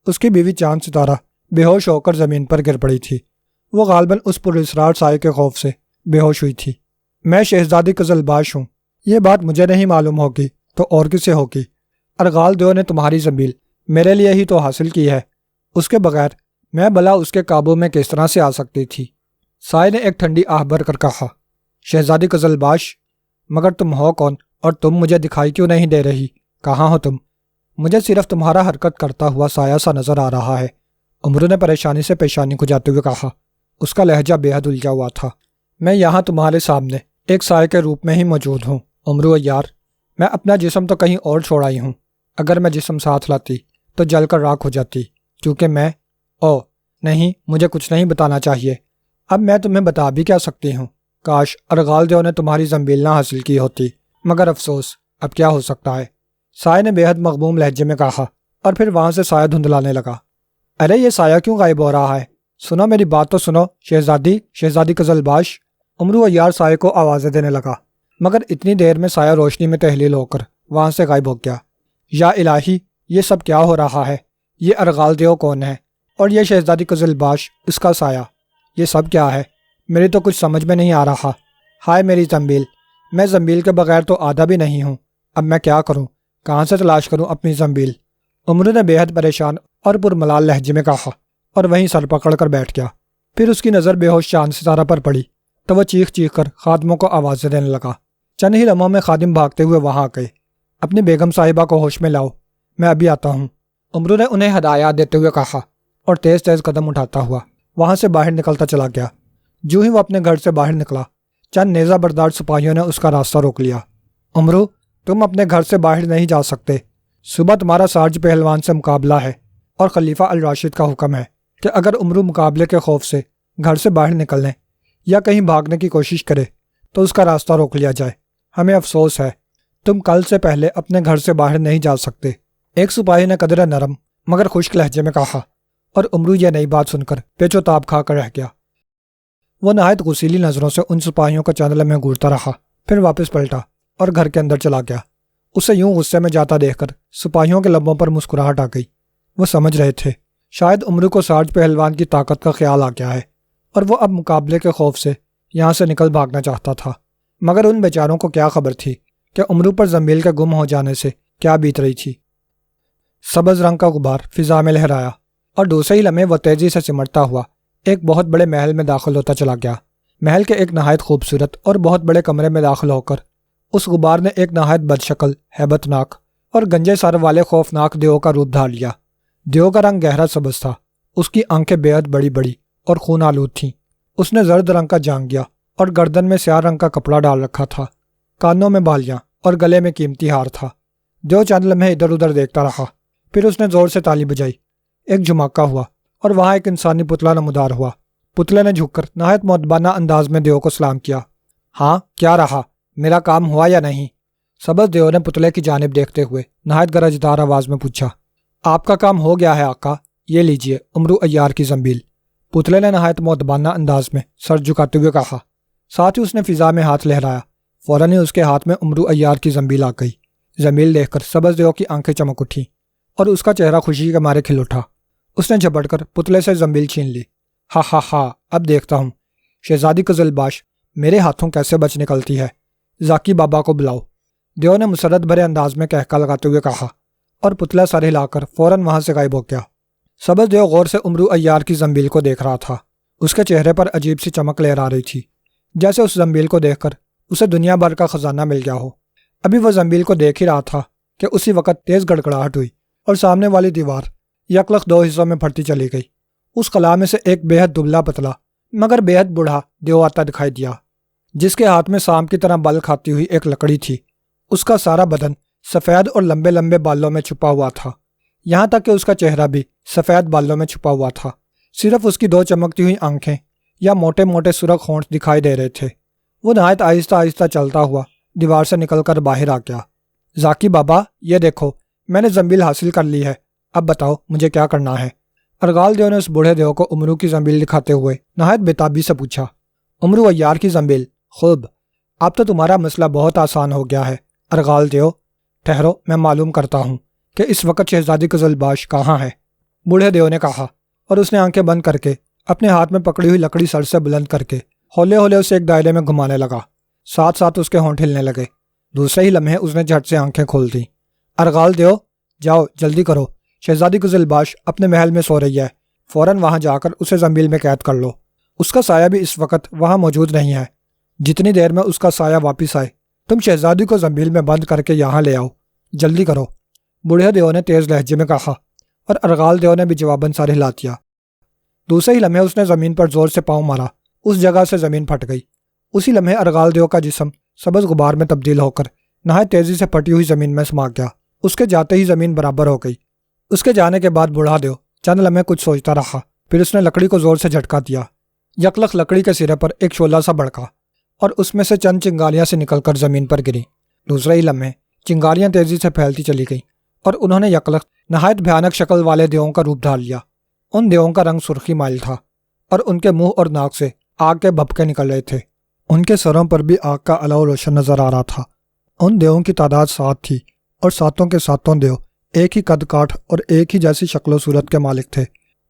اس کی بیوی چاند ستارہ بے ہوش ہو کر زمین پر گر پڑی تھی۔ وہ غالباً اس پراسرار سائے کے خوف سے بے ہوش ہوئی تھی۔ میں شہزادی قزلباش ہوں، یہ بات مجھے نہیں معلوم ہوگی تو اور کسے ہوگی؟ ارغال دیو نے تمہاری زنبیل میرے لیے ہی تو حاصل کی ہے، اس کے بغیر میں بلا اس کے قابو میں کس طرح سے آ سکتی تھی؟ سائے نے ایک ٹھنڈی آہ بھر کر کہا۔ شہزادی قزلباش، مگر تم ہو کون اور تم مجھے دکھائی کیوں نہیں دے رہی؟ کہاں ہو تم؟ مجھے صرف تمہارا حرکت کرتا ہوا سایہ سا نظر آ رہا ہے، عمرو نے پریشانی سے پیشانی کو جاتے ہوئے کہا۔ اس کا لہجہ بے حد الجھا ہوا تھا۔ میں یہاں تمہارے سامنے ایک سائے کے روپ میں ہی موجود ہوں عمرو عیار، میں اپنا جسم تو کہیں اور چھوڑ آئی ہوں، اگر میں جسم ساتھ لاتی تو جل کر راکھ ہو جاتی، کیونکہ میں نہیں، مجھے کچھ نہیں بتانا چاہیے، اب میں تمہیں بتا بھی کیا سکتی ہوں۔ کاش ارغال دیو نے تمہاری زنبیل نہ حاصل کی ہوتی، مگر افسوس، اب کیا ہو سکتا ہے؟ سائے نے بے حد مغموم لہجے میں کہا اور پھر وہاں سے سایہ دھندلانے لگا۔ ارے یہ سایہ کیوں غائب ہو رہا ہے؟ سنو میری بات تو سنو، شہزادی قزلباش۔ عمرو عیار سائے کو آوازیں دینے لگا، مگر اتنی دیر میں سایہ روشنی میں تحلیل ہو کر وہاں سے غائب ہو گیا۔ یا الہی، یہ سب کیا ہو رہا ہے؟ یہ ارغال دیو کون ہے اور یہ شہزادی قزلباش اس کا سایہ، یہ سب کیا ہے؟ میری تو کچھ سمجھ میں نہیں آ رہا۔ ہائے میری زنبیل، میں زنبیل کے بغیر تو آدھا بھی نہیں ہوں، اب میں کیا کروں؟ کہاں سے تلاش کروں اپنی زنبیل؟ عمرو نے بے حد پریشان اور پرملال لہجے میں کہا اور وہیں سر پکڑ کر بیٹھ گیا۔ پھر اس کی نظر بے ہوش چاند ستارہ پر پڑی تو وہ چیخ کر خادموں کو آوازیں دینے لگا۔ چند ہی لمحوں میں خادم بھاگتے ہوئے وہاں آ گئے۔ اپنی بیگم صاحبہ کو ہوش میں لاؤ، میں ابھی آتا ہوں، عمرو نے انہیں ہدایات دیتے ہوئے کہا اور تیز تیز قدم اٹھاتا ہوا وہاں سے باہر نکلتا چلا گیا۔ جو ہی وہ اپنے گھر سے باہر نکلا، چند نیزہ بردار سپاہیوں نے اس کا راستہ روک لیا۔ عمرو، تم اپنے گھر سے باہر نہیں جا سکتے۔ صبح تمہارا سارج پہلوان سے مقابلہ ہے اور خلیفہ الراشد کا حکم ہے کہ اگر عمرو مقابلے کے خوف سے گھر سے باہر نکلنے یا کہیں بھاگنے کی کوشش کرے تو اس کا راستہ روک لیا جائے۔ ہمیں افسوس ہے، تم کل سے پہلے اپنے گھر سے باہر نہیں جا سکتے۔ ایک سپاہی نے قدرے نرم مگر خشک لہجے میں کہا، اور عمرو یہ نئی بات سن کر پیچو تاب کھا کر رہ گیا۔ وہ نہایت غصیلی نظروں سے ان سپاہیوں کو چند لمحے گھورتا رہا، پھر واپس پلٹا اور گھر کے اندر چلا گیا۔ اسے یوں غصے میں جاتا دیکھ کر سپاہیوں کے لبوں پر مسکراہٹ آ گئی۔ وہ سمجھ رہے تھے شاید عمرو کو سارج پہلوان کی طاقت کا خیال آ گیا ہے اور وہ اب مقابلے کے خوف سے یہاں سے نکل بھاگنا چاہتا تھا، مگر ان بیچاروں کو کیا خبر تھی کہ عمرو پر زنبیل کے گم ہو جانے سے کیا بیت رہی تھی۔ سبز رنگ کا غبار فضا میں لہرایا اور دوسرے ہی لمحے وہ تیزی سے سمٹتا ہوا ایک بہت بڑے محل میں داخل ہوتا چلا گیا۔ محل کے ایک نہایت خوبصورت اور بہت بڑے کمرے میں داخل ہو کر اس غبار نے ایک نہایت بدشکل، ہیبت ناک اور گنجے سر والے خوفناک دیو کا روپ دھار لیا۔ دیو کا رنگ گہرا سبز تھا، اس کی آنکھیں بے حد بڑی بڑی اور خون آلود تھیں۔ اس نے زرد رنگ کا جانگیا اور گردن میں سیاہ رنگ کا کپڑا ڈال رکھا تھا، کانوں میں بالیاں اور گلے میں قیمتی ہار تھا۔ دیو چند لمحے ادھر ادھر دیکھتا رہا، پھر اس نے زور سے تالی بجائی۔ ایک جھماکہ ہوا اور وہاں ایک انسانی پتلا نمودار ہوا۔ پتلے نے جھک کر نہایت مؤدبانہ انداز میں دیو کو سلام کیا۔ ہاں، کیا رہا؟ میرا کام ہوا یا نہیں؟ سبز دیو نے پتلے کی جانب دیکھتے ہوئے نہایت گرجدار آواز میں پوچھا۔ آپ کا کام ہو گیا ہے آقا، یہ لیجئے عمرو عیار کی زنبیل۔ پتلے نے نہایت مؤدبانہ انداز میں سر جھکاتے ہوئے کہا، ساتھ ہی اس نے فضا میں ہاتھ لہرایا۔ فوراً ہی اس کے ہاتھ میں عمرو عیار کی زنبیل آ گئی۔ زنبیل دیکھ کر سبز دیو کی آنکھیں چمک اٹھیں اور اس کا چہرہ خوشی کے مارے کھل اٹھا۔ اس نے جھپٹ کر پتلے سے زنبیل چھین لی۔ ہا ہا ہا، اب دیکھتا ہوں شہزادی قزل باش میرے ہاتھوں کیسے بچ نکلتی ہے۔ ذاکی بابا کو بلاؤ، دیو نے مسرت بھرے انداز میں کہکا لگاتے ہوئے کہا، اور پتلا سر ہلا کر فوراً وہاں سے غائب ہو گیا۔ سبز دیو غور سے عمرو عیار کی زنبیل کو دیکھ رہا تھا۔ اس کے چہرے پر عجیب سی چمک لہرا رہی تھی، جیسے اس زنبیل کو دیکھ کر اسے دنیا بھر کا خزانہ مل گیا ہو۔ ابھی وہ زنبیل کو دیکھ ہی رہا تھا کہ اسی وقت تیز گڑگڑاہٹ ہوئی اور سامنے والی دیوار یکلخ دو حصوں میں پھٹتی چلی گئی۔ اس خلا میں سے ایک بے حد دبلا پتلا مگر بے حد بوڑھا دیو آتا دکھائی دیا، جس کے ہاتھ میں سام کی طرح بل کھاتی ہوئی ایک لکڑی تھی۔ اس کا سارا بدن سفید اور لمبے لمبے بالوں میں چھپا ہوا تھا، یہاں تک کہ اس کا چہرہ بھی سفید بالوں میں چھپا ہوا تھا۔ صرف اس کی دو چمکتی ہوئی آنکھیں یا موٹے موٹے سرخ ہونٹ دکھائی دے رہے تھے۔ وہ نہایت آہستہ آہستہ چلتا ہوا دیوار سے نکل کر باہر آ گیا۔ ذاکی بابا، یہ دیکھو، میں نے زنبیل حاصل کر لی ہے، اب بتاؤ مجھے کیا کرنا ہے؟ ارغال دیو نے اس بوڑھے دیو کو عمرو کی زنبیل دکھاتے ہوئے نہایت بےتابی سے پوچھا۔ عمرو عیار کی زنبیل، خوب، اب تو تمہارا مسئلہ بہت آسان ہو گیا ہے ارغال دیو۔ ٹھہرو، میں معلوم کرتا ہوں کہ اس وقت شہزادی قزل باش کہاں ہے، بوڑھے دیو نے کہا، اور اس نے آنکھیں بند کر کے اپنے ہاتھ میں پکڑی ہوئی لکڑی سر سے بلند کر کے ہولے ہولے اسے ایک دائرے میں گھمانے لگا، ساتھ ساتھ اس کے ہونٹ ہلنے لگے۔ دوسرے ہی لمحے اس نے جھٹ سے آنکھیں کھول دیں۔ ارغال دیو، جاؤ جلدی کرو، شہزادی قزل باش اپنے محل میں سو رہی ہے، فوراً وہاں جا کر اسے زنبیل میں قید کر لو۔ اس کا سایہ بھی اس وقت وہاں موجود نہیں ہے، جتنی دیر میں اس کا سایہ واپس آئے تم شہزادی کو زنبیل میں بند کر کے یہاں لے آؤ، جلدی کرو، بوڑھے دیو نے تیز لہجے میں کہا، اور ارغال دیو نے بھی جواباً سر ہلا دیا۔ دوسرے ہی لمحے اس نے زمین پر زور سے پاؤں مارا، اس جگہ سے زمین پھٹ گئی۔ اسی لمحے ارغال دیو کا جسم سبز غبار میں تبدیل ہو کر نہایت تیزی سے پھٹی ہوئی زمین میں سما گیا۔ اس کے جاتے ہی زمین برابر ہو گئی۔ اس کے جانے کے بعد بوڑھا دیو چند لمحے کچھ سوچتا رہا، پھر اس نے لکڑی کو زور سے جھٹکا دیا۔ یکلخ لکڑی کے سرے پر ایک شعلہ سا بڑکا اور اس میں سے چند چنگاریاں سے نکل کر زمین پر گریں۔ دوسرے ہی لمحے چنگاریاں تیزی سے پھیلتی چلی گئیں اور انہوں نے یکلخ نہایت بھیانک شکل والے دیووں کا روپ دھار لیا۔ ان دیووں کا رنگ سرخی مائل تھا اور ان کے منہ اور ناک سے آگ کے بھپکے نکل رہے تھے۔ ان کے سروں پر بھی آگ کا علو روشن نظر آ رہا تھا۔ ان دیووں کی تعداد 7 تھی اور ساتوں کے ساتوں دیو ایک ہی قد کاٹھ اور ایک ہی جیسی شکل و صورت کے مالک تھے۔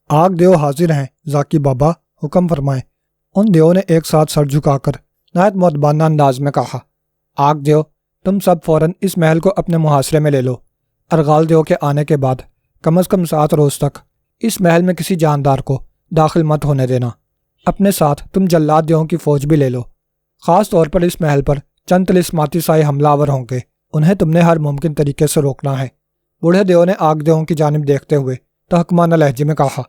آگ دیو حاضر ہیں ذاکی بابا، حکم فرمائیں۔ ان دیو نے ایک ساتھ سر جھکا کر نہایت مؤدبانہ انداز میں کہا۔ آگ دیو، تم سب فوراً اس محل کو اپنے محاصرے میں لے لو۔ ارغال دیو کے آنے کے بعد کم از کم 7 روز تک اس محل میں کسی جاندار کو داخل مت ہونے دینا۔ اپنے ساتھ تم جلاد دیووں کی فوج بھی لے لو۔ خاص طور پر اس محل پر چند طلسماتی سائے حملہ آور ہوں گے، انہیں تم نے ہر ممکن طریقے سے روکنا ہے۔ بوڑھے دیو نے آگ دیووں کی جانب دیکھتے ہوئے تحکمانہ لہجے میں کہا،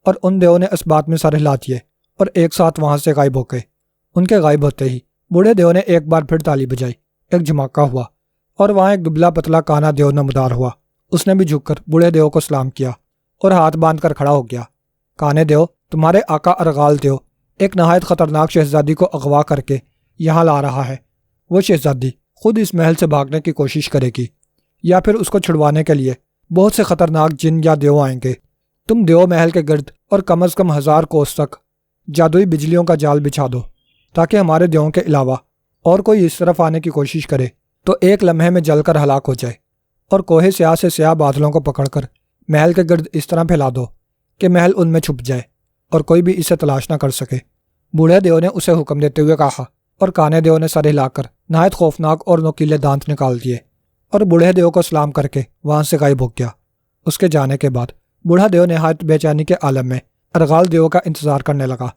اور ان دیووں نے اس بات میں سر ہلا دیے اور ایک ساتھ وہاں سے غائب ہو گئے۔ ان کے غائب ہوتے ہی بوڑھے دیو نے ایک بار پھر تالی بجائی، ایک جھماکہ ہوا اور وہاں ایک دبلا پتلا کانا دیو نمودار ہوا۔ اس نے بھی جھک کر بوڑھے دیو کو سلام کیا اور ہاتھ باندھ کر کھڑا ہو گیا۔ کانے دیو، تمہارے آقا ارغال دیو ایک نہایت خطرناک شہزادی کو اغوا کر کے یہاں لا رہا ہے۔ وہ شہزادی خود اس محل سے بھاگنے کی کوشش کرے گی یا پھر اس کو چھڑوانے کے لیے بہت سے خطرناک جن یا دیو آئیں گے۔ تم دیو محل کے گرد اور کم از کم 1000 کوس تک جادوئی بجلیوں کا جال بچھا دو تاکہ ہمارے دیووں کے علاوہ اور کوئی اس طرف آنے کی کوشش کرے تو ایک لمحے میں جل کر ہلاک ہو جائے، اور کوہ سیاہ سے سیاہ بادلوں کو پکڑ کر محل کے گرد اس طرح پھیلا دو کہ محل ان میں چھپ جائے اور کوئی بھی اسے تلاش نہ کر سکے۔ بوڑھے دیو نے اسے حکم دیتے ہوئے کہا، اور کانے دیو نے سر ہلا کر نہایت خوفناک اور نوکیلے دانت نکال دیے اور بوڑھے دیو کو سلام کر کے وہاں سے غائب ہو گیا۔ اس کے جانے کے بعد بوڑھا دیو نہایت بے چینی کے عالم میں ارغال دیو کا انتظار کرنے لگا۔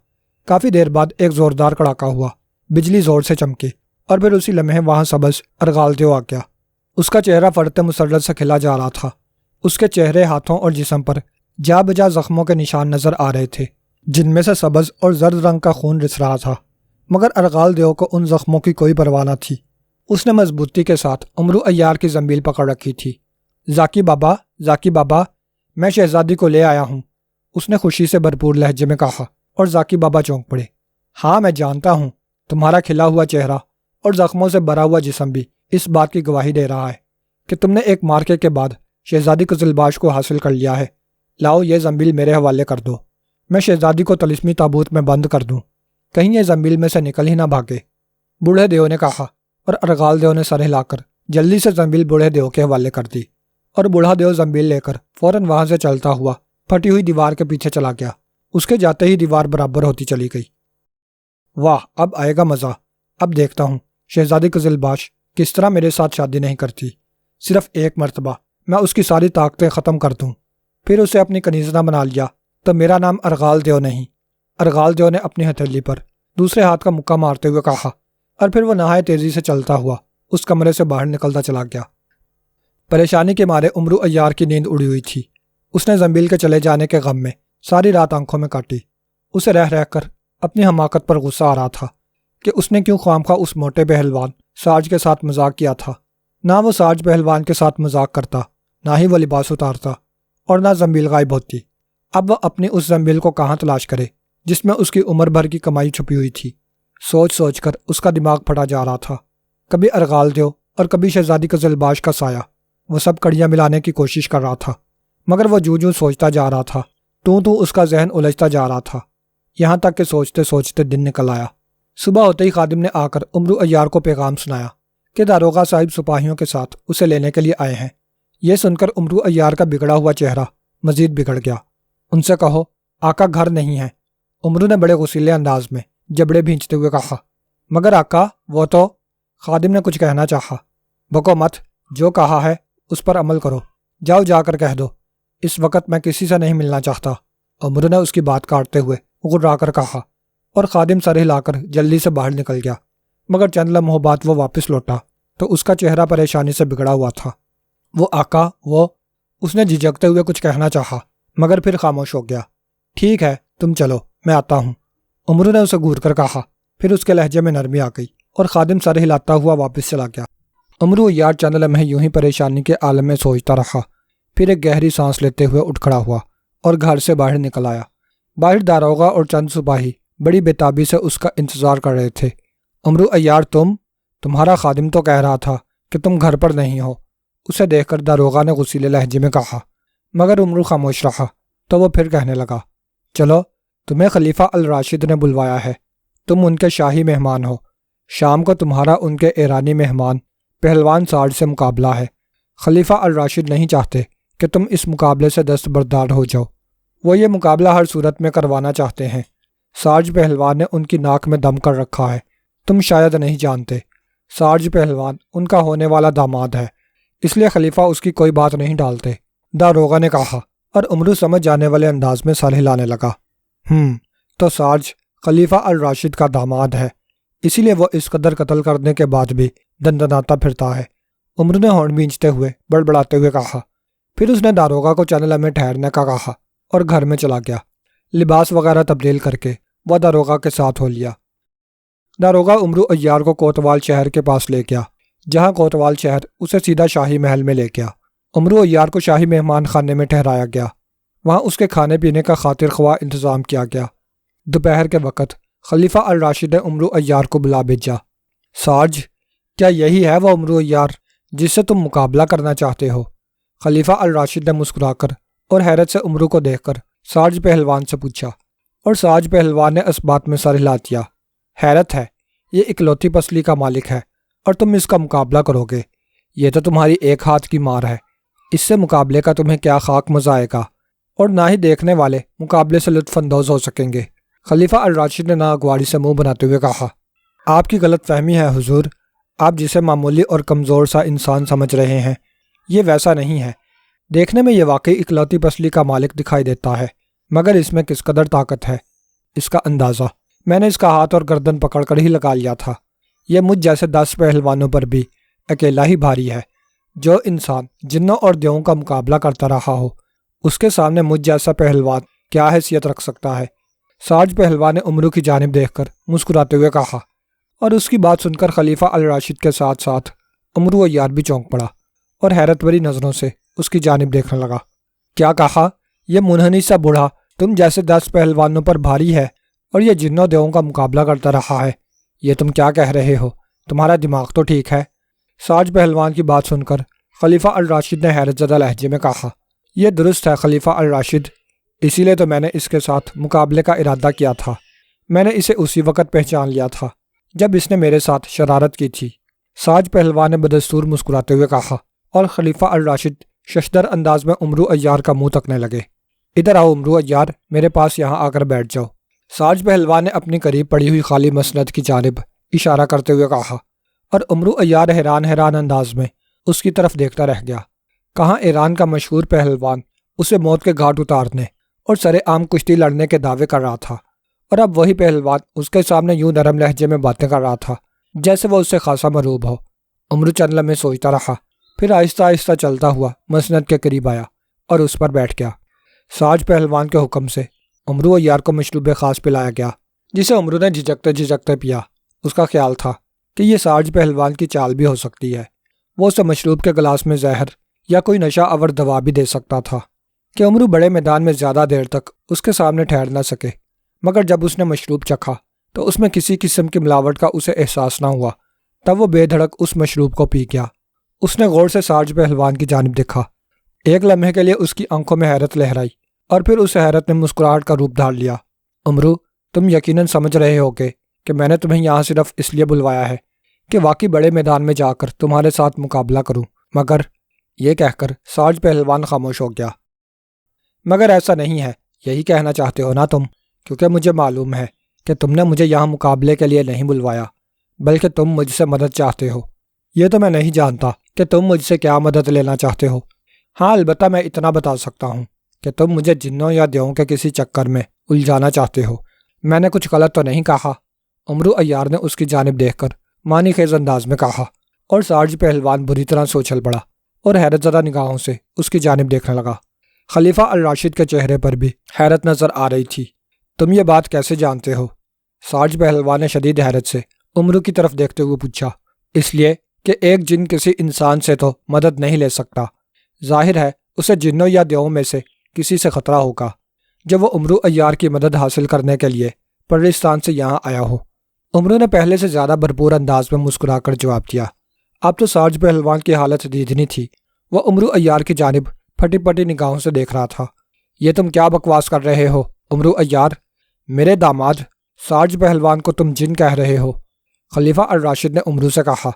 کافی دیر بعد ایک زوردار کڑاکا ہوا، بجلی زور سے چمکی اور پھر اسی لمحے وہاں سبز ارغال دیو آ گیا۔ اس کا چہرہ فرط مسرت سے کھلا جا رہا تھا۔ اس کے چہرے، ہاتھوں اور جسم پر جا بجا زخموں کے نشان نظر آ رہے تھے جن میں سے سبز اور زرد رنگ کا خون رس رہا تھا، مگر ارغال دیو کو ان زخموں کی کوئی پرواہ نہ تھی۔ اس نے مضبوطی کے ساتھ امرو عیار کی زنبیل پکڑ رکھی تھی۔ ذاکی بابا، میں شہزادی کو لے آیا ہوں، اس نے خوشی سے بھرپور لہجے میں کہا، اور ذاکی بابا چونک پڑے۔ ہاں میں جانتا ہوں، تمہارا کھلا ہوا چہرہ اور زخموں سے بھرا ہوا جسم بھی اس بات کی گواہی دے رہا ہے کہ تم نے ایک مارکے کے بعد شہزادی قزلباش کو حاصل کر لیا ہے۔ لاؤ یہ زنبیل میرے حوالے کر دو، میں شہزادی کو طلسمی تابوت میں بند کر دوں، کہیں یہ زنبیل میں سے نکل ہی نہ بھاگے، بوڑھے دیو نے کہا، اور ارغال دیو نے سر ہلا کر جلدی سے زنبیل بوڑھے دیو کے حوالے کر دی، اور بوڑھا دیو زنبیل لے کر فوراً وہاں سے چلتا ہوا پھٹی ہوئی دیوار کے پیچھے چلا گیا۔ اس کے جاتے ہی دیوار برابر ہوتی چلی گئی۔ واہ، اب آئے گا مزہ، اب دیکھتا ہوں شہزادی قزلباش کس طرح میرے ساتھ شادی نہیں کرتی، صرف ایک مرتبہ میں اس کی ساری طاقتیں ختم کر دوں۔ پھر اسے اپنی کنیزنا بنا لیا تو میرا نام ارغال دیو نہیں۔ ارغال دیو نے اپنی ہتھیلی پر دوسرے ہاتھ کا مکہ مارتے ہوئے کہا، اور پھر وہ نہایت تیزی سے چلتا ہوا اس کمرے سے باہر نکلتا چلا گیا۔ پریشانی کے مارے امرو عیار کی نیند اڑی ہوئی تھی۔ اس نے زنبیل کے چلے جانے کے غم میں ساری رات آنکھوں میں کاٹی۔ اسے رہ رہ کر اپنی حماقت پر غصہ آ رہا تھا کہ اس نے کیوں خواہ اس موٹے پہلوان سارج کے ساتھ مذاق کیا تھا۔ نہ وہ سارج پہلوان کے ساتھ مذاق کرتا، نہ ہی وہ لباس اتارتا، اور نہ زنبیل غائب ہوتی۔ اب وہ اپنی اس زنبیل کو کہاں تلاش کرے جس میں اس کی عمر بھر کی کمائی چھپی ہوئی تھی۔ سوچ سوچ کر اس کا دماغ پھٹا جا رہا تھا۔ کبھی ارغال دیو اور کبھی شہزادی قزلباش کا سایہ، وہ سب کڑیاں ملانے کی کوشش کر رہا تھا، مگر وہ جوں سوچتا جا رہا تھا تو اس کا ذہن الجھتا جا رہا تھا، یہاں تک کہ سوچتے سوچتے دن نکل آیا۔ صبح ہوتے ہی خادم نے آ کر امرو عیار کو پیغام سنایا کہ داروغہ صاحب سپاہیوں کے ساتھ اسے لینے کے لیے آئے ہیں۔ یہ سن کر امرو عیار کا بگڑا ہوا چہرہ مزید بگڑ گیا۔ ان سے کہو آقا گھر نہیں ہے، امرو نے بڑے غصیلے انداز میں جبڑے بھینچتے ہوئے کہا۔ مگر آقا وہ تو، خادم نے کچھ کہنا چاہا۔ بکو مت، جو کہا ہے اس پر عمل کرو، جاؤ جا کر کہہ دو اس وقت میں کسی سے نہیں ملنا چاہتا، امرو نے اس کی بات کاٹتے ہوئے غرا کر کہا، اور خادم سر ہلا کر جلدی سے باہر نکل گیا۔ مگر چند لمحوں بعد وہ واپس لوٹا تو اس کا چہرہ پریشانی سے بگڑا ہوا تھا۔ وہ آقا وہ، اس نے جھجکتے ہوئے کچھ کہنا چاہا مگر پھر خاموش ہو گیا۔ ٹھیک ہے تم چلو، میں آتا ہوں، امرو نے اسے گھور کر کہا۔ پھر اس کے لہجے میں نرمی آ گئی اور خادم سر ہلاتا ہوا واپس چلا گیا۔ امرو یار چند لمحے یوں ہی پریشانی کے عالم میں سوچتا رہا، پھر ایک گہری سانس لیتے ہوئے اٹھ کھڑا ہوا اور گھر سے باہر نکل آیا۔ باہر داروغہ اور چند سپاہی بڑی بےتابی سے اس کا انتظار کر رہے تھے۔ امرو عیار تمہارا خادم تو کہہ رہا تھا کہ تم گھر پر نہیں ہو، اسے دیکھ کر داروغہ نے غصیلے لہجے میں کہا، مگر امرو خاموش رہا۔ تو وہ پھر کہنے لگا، چلو تمہیں خلیفہ الراشد نے بلوایا ہے، تم ان کے شاہی مہمان ہو، شام کو تمہارا ان کے ایرانی مہمان پہلوان سارج سے مقابلہ ہے۔ خلیفہ الراشد نہیں چاہتے کہ تم اس مقابلے سے دستبردار ہو جاؤ، وہ یہ مقابلہ ہر صورت میں کروانا چاہتے ہیں۔ سارج پہلوان نے ان کی ناک میں دم کر رکھا ہے، تم شاید نہیں جانتے، سارج پہلوان ان کا ہونے والا داماد ہے، اس لیے خلیفہ اس کی کوئی بات نہیں ڈالتے، داروغہ نے کہا، اور امرو سمجھ جانے والے انداز میں سر ہلانے لگا۔ تو سارج خلیفہ الراشد کا داماد ہے، اسی لیے وہ اس قدر قتل کرنے کے بعد بھی دندناتا پھرتا ہے، امرو نے ہونٹ بھینچتے ہوئے بڑبڑاتے ہوئے کہا۔ پھر اس نے داروغہ کو چند لمحے ٹھہرنے کا کہا اور گھر میں چلا گیا۔ لباس وغیرہ تبدیل کر کے وہ داروغہ کے ساتھ ہو لیا۔ داروغہ امرو عیار کو کوتوال شہر کے پاس لے گیا جہاں کوتوال شہر اسے سیدھا شاہی محل میں لے گیا۔ عمرو عیار کو شاہی مہمان خانے میں ٹھہرایا گیا۔ وہاں اس کے کھانے پینے کا خاطر خواہ انتظام کیا گیا۔ دوپہر کے وقت خلیفہ الراشد نے عمرو عیار کو بلا بھیجا۔ سارج، کیا یہی ہے وہ عمرو عیار جس سے تم مقابلہ کرنا چاہتے ہو؟ خلیفہ الراشد نے مسکرا کر اور حیرت سے عمرو کو دیکھ کر سارج پہلوان سے پوچھا، اور سارج پہلوان نے اس بات میں سر ہلا دیا۔ حیرت ہے، یہ اکلوتی پسلی کا مالک ہے اور تم اس کا مقابلہ کرو گے؟ یہ تو تمہاری ایک ہاتھ کی مار ہے۔ اس سے مقابلے کا تمہیں کیا خاک مزہ آئے گا، اور نہ ہی دیکھنے والے مقابلے سے لطف اندوز ہو سکیں گے۔ خلیفہ الراشد نے ناگواری سے منہ بناتے ہوئے کہا، آپ کی غلط فہمی ہے حضور۔ آپ جسے معمولی اور کمزور سا انسان سمجھ رہے ہیں، یہ ویسا نہیں ہے۔ دیکھنے میں یہ واقعی اکلوتی پسلی کا مالک دکھائی دیتا ہے، مگر اس میں کس قدر طاقت ہے، اس کا اندازہ میں نے اس کا ہاتھ اور گردن پکڑ کر ہی لگا لیا تھا۔ یہ مجھ جیسے 10 پہلوانوں پر بھی اکیلا ہی بھاری ہے۔ جو انسان جنوں اور دیووں کا مقابلہ کرتا رہا ہو، اس کے سامنے مجھ جیسا پہلوان کیا حیثیت رکھ سکتا ہے؟ سارج پہلوان نے عمرو کی جانب دیکھ کر مسکراتے ہوئے کہا، اور اس کی بات سن کر خلیفہ الراشد کے ساتھ ساتھ عمرو عیار بھی چونک پڑا اور حیرت بھری نظروں سے اس کی جانب دیکھنے لگا۔ کیا کہا؟ یہ منحنی سا بوڑھا تم جیسے 10 پہلوانوں پر بھاری ہے اور یہ جنوں دیووں کا مقابلہ کرتا رہا ہے؟ یہ تم کیا کہہ رہے ہو؟ تمہارا دماغ تو ٹھیک ہے؟ سارج پہلوان کی بات سن کر خلیفہ الراشد نے حیرت زدہ لہجے میں کہا، یہ درست ہے خلیفہ الراشد، اسی لیے تو میں نے اس کے ساتھ مقابلے کا ارادہ کیا تھا۔ میں نے اسے اسی وقت پہچان لیا تھا جب اس نے میرے ساتھ شرارت کی تھی۔ سارج پہلوان نے بدستور مسکراتے ہوئے کہا، اور خلیفہ الراشد ششدر انداز میں عمرو عیار کا منہ تکنے لگے۔ ادھر آؤ عمرو عیار، میرے پاس یہاں آ کر بیٹھ جاؤ۔ سارج پہلوان نے اپنی قریب پڑی ہوئی خالی مسند کی جانب اشارہ کرتے ہوئے کہا، اور عمرو عیار حیران انداز میں اس کی طرف دیکھتا رہ گیا۔ کہاں ایران کا مشہور پہلوان اسے موت کے گھاٹ اتارنے اور سر عام کشتی لڑنے کے دعوے کر رہا تھا، اور اب وہی پہلوان اس کے سامنے یوں نرم لہجے میں باتیں کر رہا تھا جیسے وہ اس سے خاصا مرعوب ہو۔ عمرو چند لمحے سوچتا رہا، پھر آہستہ آہستہ چلتا ہوا مسند کے قریب آیا اور اس پر بیٹھ گیا۔ سارج پہلوان کے حکم سے عمرو عیار کو مشروب خاص پلایا گیا، جسے عمرو نے جھجکتے پیا۔ اس کا خیال تھا کہ یہ سارج پہلوان کی چال بھی ہو سکتی ہے، وہ اسے مشروب کے گلاس میں زہر یا کوئی نشہ آور دوا بھی دے سکتا تھا کہ عمرو بڑے میدان میں زیادہ دیر تک اس کے سامنے ٹھہر نہ سکے۔ مگر جب اس نے مشروب چکھا تو اس میں کسی قسم کی ملاوٹ کا اسے احساس نہ ہوا۔ تب وہ بے دھڑک اس مشروب کو پی گیا۔ اس نے غور سے سارج پہلوان کی جانب دیکھا۔ ایک لمحے کے لیے اس کی آنکھوں میں حیرت لہرائی، اور پھر اس حیرت نے مسکراہٹ کا روپ دھار لیا۔ عمرو، تم یقیناً سمجھ رہے ہوگے کہ میں نے تمہیں یہاں صرف اس لیے بلوایا ہے کہ واقعی بڑے میدان میں جا کر تمہارے ساتھ مقابلہ کروں۔ مگر یہ کہہ کر سارج پہلوان خاموش ہو گیا۔ مگر ایسا نہیں ہے، یہی کہنا چاہتے ہو نا تم؟ کیونکہ مجھے معلوم ہے کہ تم نے مجھے یہاں مقابلے کے لیے نہیں بلوایا، بلکہ تم مجھ سے مدد چاہتے ہو۔ یہ تو میں نہیں جانتا کہ تم مجھ سے کیا مدد لینا چاہتے ہو۔ ہاں، البتہ میں اتنا بتا سکتا ہوں کہ تم مجھے جنوں یا دیووں کے کسی چکر میں الجھانا چاہتے ہو۔ میں نے کچھ غلط تو نہیں کہا؟ عمرو عیار نے اس کی جانب دیکھ کر معنی خیز انداز میں کہا، اور سارج پہلوان بری طرح سوچل پڑا اور حیرت زدہ نگاہوں سے اس کی جانب دیکھنے لگا۔ خلیفہ الراشد کے چہرے پر بھی حیرت نظر آ رہی تھی۔ تم یہ بات کیسے جانتے ہو؟ سارج پہلوان نے شدید حیرت سے عمرو کی طرف دیکھتے ہوئے پوچھا۔ اس لیے کہ ایک جن کسی انسان سے تو مدد نہیں لے سکتا، ظاہر ہے اسے جنوں یا دیووں میں سے کسی سے خطرہ ہوگا جب وہ عمرو عیار کی مدد حاصل کرنے کے لیے پرستان سے یہاں آیا ہو۔ عمرو نے پہلے سے زیادہ بھرپور انداز میں مسکرا کر جواب دیا۔ اب تو سارج پہلوان کی حالت دیدنی تھی۔ وہ عمرو عیار کی جانب پھٹی پھٹی نگاہوں سے دیکھ رہا تھا۔ یہ تم کیا بکواس کر رہے ہو عمرو عیار؟ میرے داماد سارج پہلوان کو تم جن کہہ رہے ہو؟ خلیفہ الراشد نے عمرو سے کہا۔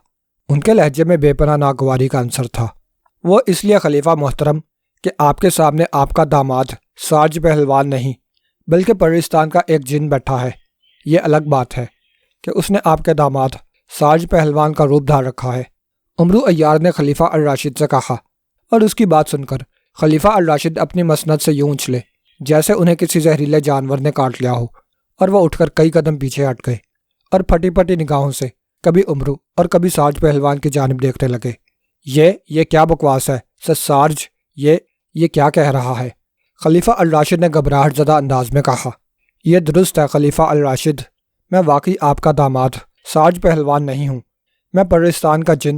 ان کے لہجے میں بے پناہ ناگواری کا عنصر تھا۔ وہ اس لیے خلیفہ محترم کہ آپ کے سامنے آپ کا داماد سارج پہلوان نہیں بلکہ پرستان کا ایک جن بیٹھا ہے۔ یہ الگ بات ہے کہ اس نے آپ کے داماد سارج پہلوان کا روپ دھار رکھا ہے، عمرو عیار نے خلیفہ الراشد سے کہا، اور اس کی بات سن کر خلیفہ الراشد اپنی مسند سے یوں اچھلے جیسے انہیں کسی زہریلے جانور نے کاٹ لیا ہو، اور وہ اٹھ کر کئی قدم پیچھے ہٹ گئے اور پھٹی پھٹی نگاہوں سے کبھی عمرو اور کبھی سارج پہلوان کی جانب دیکھنے لگے۔ یہ کیا بکواس ہے سارج؟ یہ کیا کہہ رہا ہے؟ خلیفہ الراشد نے گھبراہٹ زدہ انداز میں کہا۔ یہ درست ہے خلیفہ الراشد، میں واقعی آپ کا داماد سارج پہلوان نہیں ہوں، میں پرستان کا جن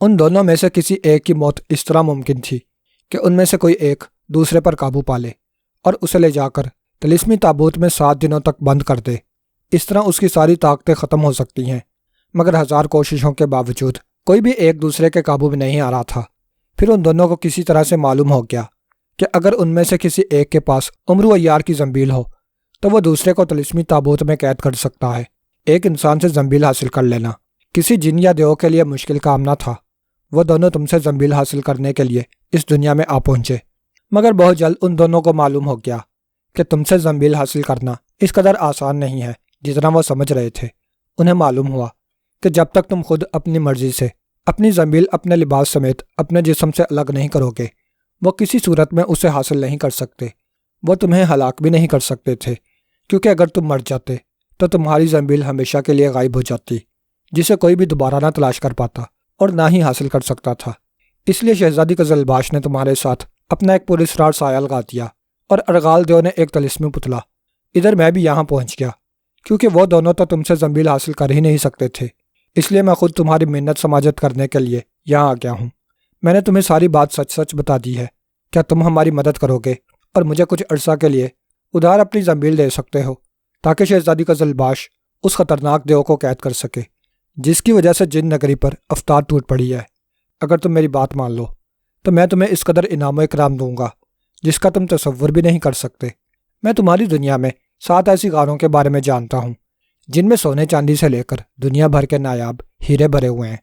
ان دونوں میں سے کسی ایک کی موت اس طرح ممکن تھی کہ ان میں سے کوئی ایک دوسرے پر قابو پا لے اور اسے لے جا کر طلسمی تابوت میں 7 دنوں تک بند کر دے۔ اس طرح اس کی ساری طاقتیں ختم ہو سکتی ہیں، مگر 1000 کوششوں کے باوجود کوئی بھی ایک دوسرے کے قابو میں نہیں آ رہا تھا۔ پھر ان دونوں کو کسی طرح سے معلوم ہو گیا کہ اگر ان میں سے کسی ایک کے پاس امرو عیار کی زنبیل ہو تو وہ دوسرے کو طلسمی تابوت میں قید کر سکتا ہے۔ ایک انسان سے زنبیل حاصل کر لینا کسی جن یا دیو کے لیے مشکل کام نہ تھا۔ وہ دونوں تم سے زنبیل حاصل کرنے کے لیے اس دنیا میں آ پہنچے، مگر بہت جلد ان دونوں کو معلوم ہو گیا کہ تم سے زنبیل حاصل کرنا اس قدر آسان نہیں ہے جتنا وہ سمجھ رہے تھے۔ انہیں معلوم ہوا کہ جب تک تم خود اپنی مرضی سے اپنی زنبیل اپنے لباس سمیت اپنے جسم سے الگ نہیں کرو گے، وہ کسی صورت میں اسے حاصل نہیں کر سکتے۔ وہ تمہیں ہلاک بھی نہیں کر سکتے تھے، کیونکہ اگر تم مر جاتے تو تمہاری زنبیل ہمیشہ کے لیے غائب ہو جاتی، جسے کوئی بھی دوبارہ نہ تلاش کر پاتا اور نہ ہی حاصل کر سکتا تھا۔ اس لیے شہزادی قزلباش نے تمہارے ساتھ اپنا ایک پراسرار سایہ لگا دیا اور ارغال دیو نے ایک طلسمی پتلا۔ ادھر میں بھی یہاں پہنچ گیا، کیونکہ وہ دونوں تو تم سے زنبیل حاصل کر ہی نہیں سکتے تھے۔ اس لیے میں خود تمہاری منت سماجت کرنے کے لیے یہاں آ گیا ہوں۔ میں نے تمہیں ساری بات سچ سچ بتا دی ہے۔ کیا تم ہماری مدد کرو گے اور مجھے کچھ عرصہ کے لیے ادھار اپنی زنبیل دے سکتے ہو، تاکہ شہزادی قزلباش اس خطرناک دیو کو قید کر سکے جس کی وجہ سے جن نگری پر افطار ٹوٹ پڑی ہے؟ اگر تم میری بات مان لو تو میں تمہیں اس قدر انعام و اکرام دوں گا جس کا تم تصور بھی نہیں کر سکتے۔ میں تمہاری دنیا میں 7 ایسی غاروں کے بارے میں جانتا ہوں جن میں سونے چاندی سے لے کر دنیا بھر کے نایاب ہیرے بھرے ہوئے ہیں۔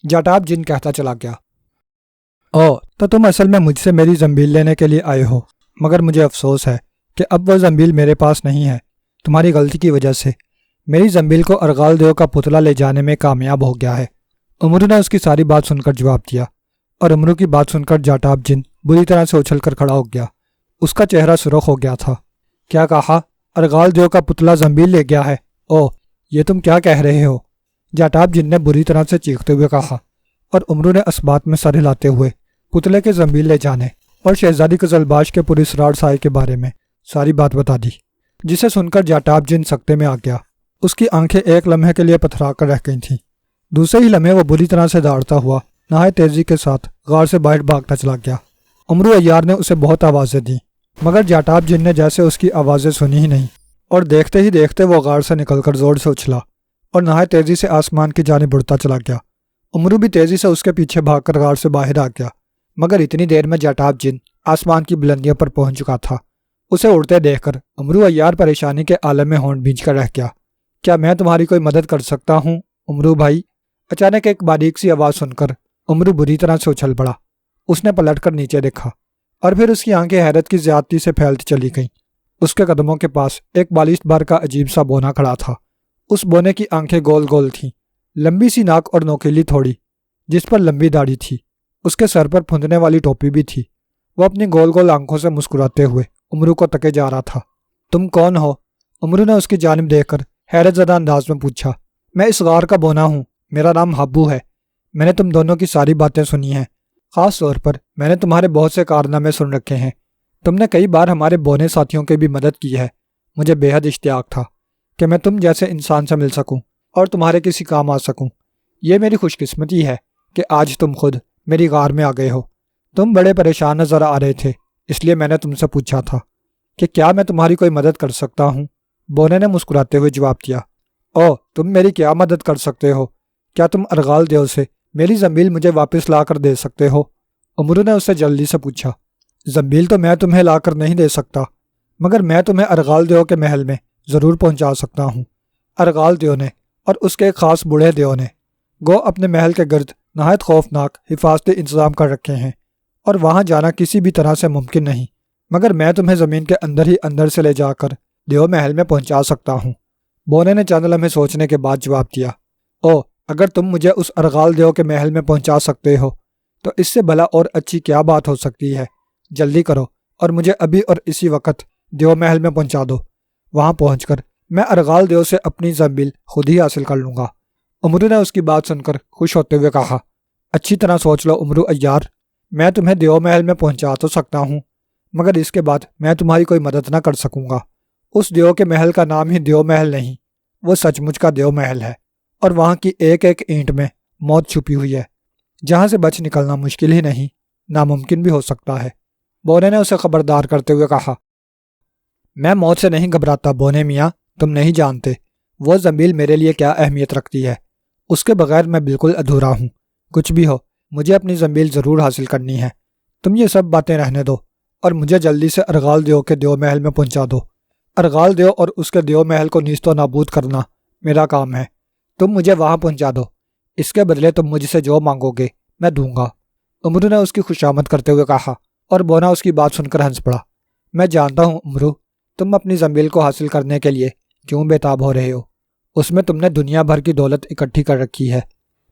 جاٹاب جن کہتا چلا گیا، او تو تم اصل میں مجھ سے میری زنبیل لینے کے لیے آئے ہو، مگر مجھے افسوس ہے کہ اب وہ زنبیل میرے پاس نہیں ہے۔ تمہاری غلطی کی وجہ سے میری زنبیل کو ارغال دیو کا پتلا لے جانے میں کامیاب ہو گیا ہے۔ امرو نے اس کی ساری بات سن کر جواب دیا، اور امرو کی بات سن کر جاٹاب جن بری طرح سے اچھل کر کھڑا ہو گیا۔ اس کا چہرہ سرخ ہو گیا تھا۔ کیا کہا؟ ارغال دیو کا پتلا زنبیل لے گیا ہے؟ او یہ تم کیا کہہ رہے ہو؟ جاٹاب جن نے بری طرح سے چیختے ہوئے کہا، اور امرو نے اسبات میں سر ہلاتے ہوئے پتلے کے زنبیل لے جانے اور شہزادی قزلباش کے پراسرار سائے کے بارے میں ساری بات بتا دی، جسے سن کر جاٹاب جن سکتے میں آ گیا۔ اس کی آنکھیں ایک لمحے کے لیے پتھرا کر رہ گئی تھیں۔ دوسرے ہی لمحے وہ بری طرح سے دوڑتا ہوا نہایت تیزی کے ساتھ غار سے باہر بھاگتا چلا گیا۔ امرو عیار نے اسے بہت آوازیں دیں، مگر جاٹاب جن نے جیسے اس کی آوازیں سنی ہی نہیں، اور دیکھتے ہی دیکھتے وہ غار سے نکل کر زور سے اچھلا اور نہایت تیزی سے آسمان کی جانب بڑھتا چلا گیا۔ امرو بھی تیزی سے اس کے پیچھے بھاگ کر غار سے باہر آ گیا، مگر اتنی دیر میں جاٹاب جن آسمان کی بلندیوں پر پہنچ چکا تھا۔ اسے اڑتے دیکھ کر امرو عیار پریشانی کے عالم میں ہونٹ بھینچ کر رہ گیا۔ کیا میں تمہاری کوئی مدد کر سکتا ہوں امرو بھائی؟ اچانک ایک باریک سی آواز سن کر امرو بری طرح سے اچھل پڑا۔ اس نے پلٹ کر نیچے دیکھا اور پھر اس کی آنکھیں حیرت کی زیادتی سے پھیلتی چلی گئیں۔ اس کے قدموں کے پاس ایک بالشت بھر کا عجیب سا بونا کھڑا تھا۔ اس بونے کی آنکھیں گول گول تھیں، لمبی سی ناک اور نوکیلی تھوڑی، جس پر لمبی داڑھی تھی۔ اس کے سر پر پھندنے والی ٹوپی بھی تھی۔ وہ اپنی گول گول آنکھوں سے مسکراتے ہوئے امرو کو تکے جا رہا تھا۔ تم کون ہو؟ امرو نے اس کی جانب دیکھ کر حیرت زدہ انداز میں پوچھا۔ میں اس غار کا بونا ہوں، میرا نام ہابو ہے۔ میں نے تم دونوں کی ساری باتیں سنی ہیں، خاص طور پر میں نے تمہارے بہت سے کارنامے سن رکھے ہیں۔ تم نے کئی بار ہمارے بونے ساتھیوں کی بھی مدد کی ہے۔ مجھے بے حد اشتیاق تھا کہ میں تم جیسے انسان سے مل سکوں اور تمہارے کسی کام آ سکوں۔ یہ میری خوش قسمتی ہے کہ آج تم خود میری غار میں آ گئے ہو۔ تم بڑے پریشان نظر آ رہے تھے، اس لیے میں نے تم سے پوچھا تھا کہ کیا میں تمہاری کوئی مدد کر سکتا ہوں؟ بونے نے مسکراتے ہوئے جواب دیا، او تم میری کیا مدد کر سکتے ہو؟ کیا تم ارغال دیو سے میری زنبیل مجھے واپس لا کر دے سکتے ہو؟ امرو نے اس سے جلدی سے پوچھا۔ زنبیل تو میں تمہیں لا کر نہیں دے سکتا، مگر میں تمہیں ارغال دیو کے محل میں ضرور پہنچا سکتا ہوں۔ ارغال دیو نے اور اس کے ایک خاص بوڑھے دیو نے گو اپنے محل کے گرد نہایت خوفناک حفاظتی انتظام کر رکھے ہیں، اور وہاں جانا کسی بھی طرح سے ممکن نہیں، مگر میں تمہیں زمین کے اندر ہی اندر سے لے جا کر دیو محل میں پہنچا سکتا ہوں۔ بونے نے چند لمحے سوچنے کے بعد جواب دیا، او اگر تم مجھے اس ارغال دیو کے محل میں پہنچا سکتے ہو تو اس سے بھلا اور اچھی کیا بات ہو سکتی ہے؟ جلدی کرو اور مجھے ابھی اور اسی وقت دیو محل میں پہنچا دو۔ وہاں پہنچ کر میں ارغال دیو سے اپنی زنبیل خود ہی حاصل کر لوں گا۔ امرو نے اس کی بات سن کر خوش ہوتے ہوئے کہا، اچھی طرح سوچ لو امرو عیار، میں تمہیں دیو محل میں پہنچا تو سکتا ہوں، مگر اس کے بعد میں تمہاری کوئی مدد نہ کر سکوں گا۔ اس دیو کے محل کا نام ہی دیو محل نہیں، وہ سچ مچ کا دیو محل ہے، اور وہاں کی ایک ایک اینٹ میں موت چھپی ہوئی ہے۔ جہاں سے بچ نکلنا مشکل ہی نہیں ناممکن بھی ہو سکتا ہے۔ بونے نے اسے خبردار کرتے ہوئے کہا، میں موت سے نہیں گھبراتا بونے میاں، تم نہیں جانتے وہ زنبیل میرے لیے کیا اہمیت رکھتی ہے۔ اس کے بغیر میں بالکل ادھورا ہوں۔ کچھ بھی ہو مجھے اپنی زنبیل ضرور حاصل کرنی ہے۔ تم یہ سب باتیں رہنے دو اور مجھے جلدی سے ارغال دیو کے دیو محل میں پہنچا دو۔ ارغال دیو اور اس کے دیو محل کو نیست و نابود کرنا میرا کام ہے۔ تم مجھے وہاں پہنچا دو، اس کے بدلے تم مجھ سے جو مانگو گے میں دوں گا۔ امرو نے اس کی خوشامد کرتے ہوئے کہا اور بونا اس کی بات سن کر ہنس پڑا۔ میں جانتا ہوں امرو، تم اپنی زنبیل کو حاصل کرنے کے لیے کیوں بے تاب ہو رہے ہو۔ اس میں تم نے دنیا بھر کی دولت اکٹھی کر رکھی ہے۔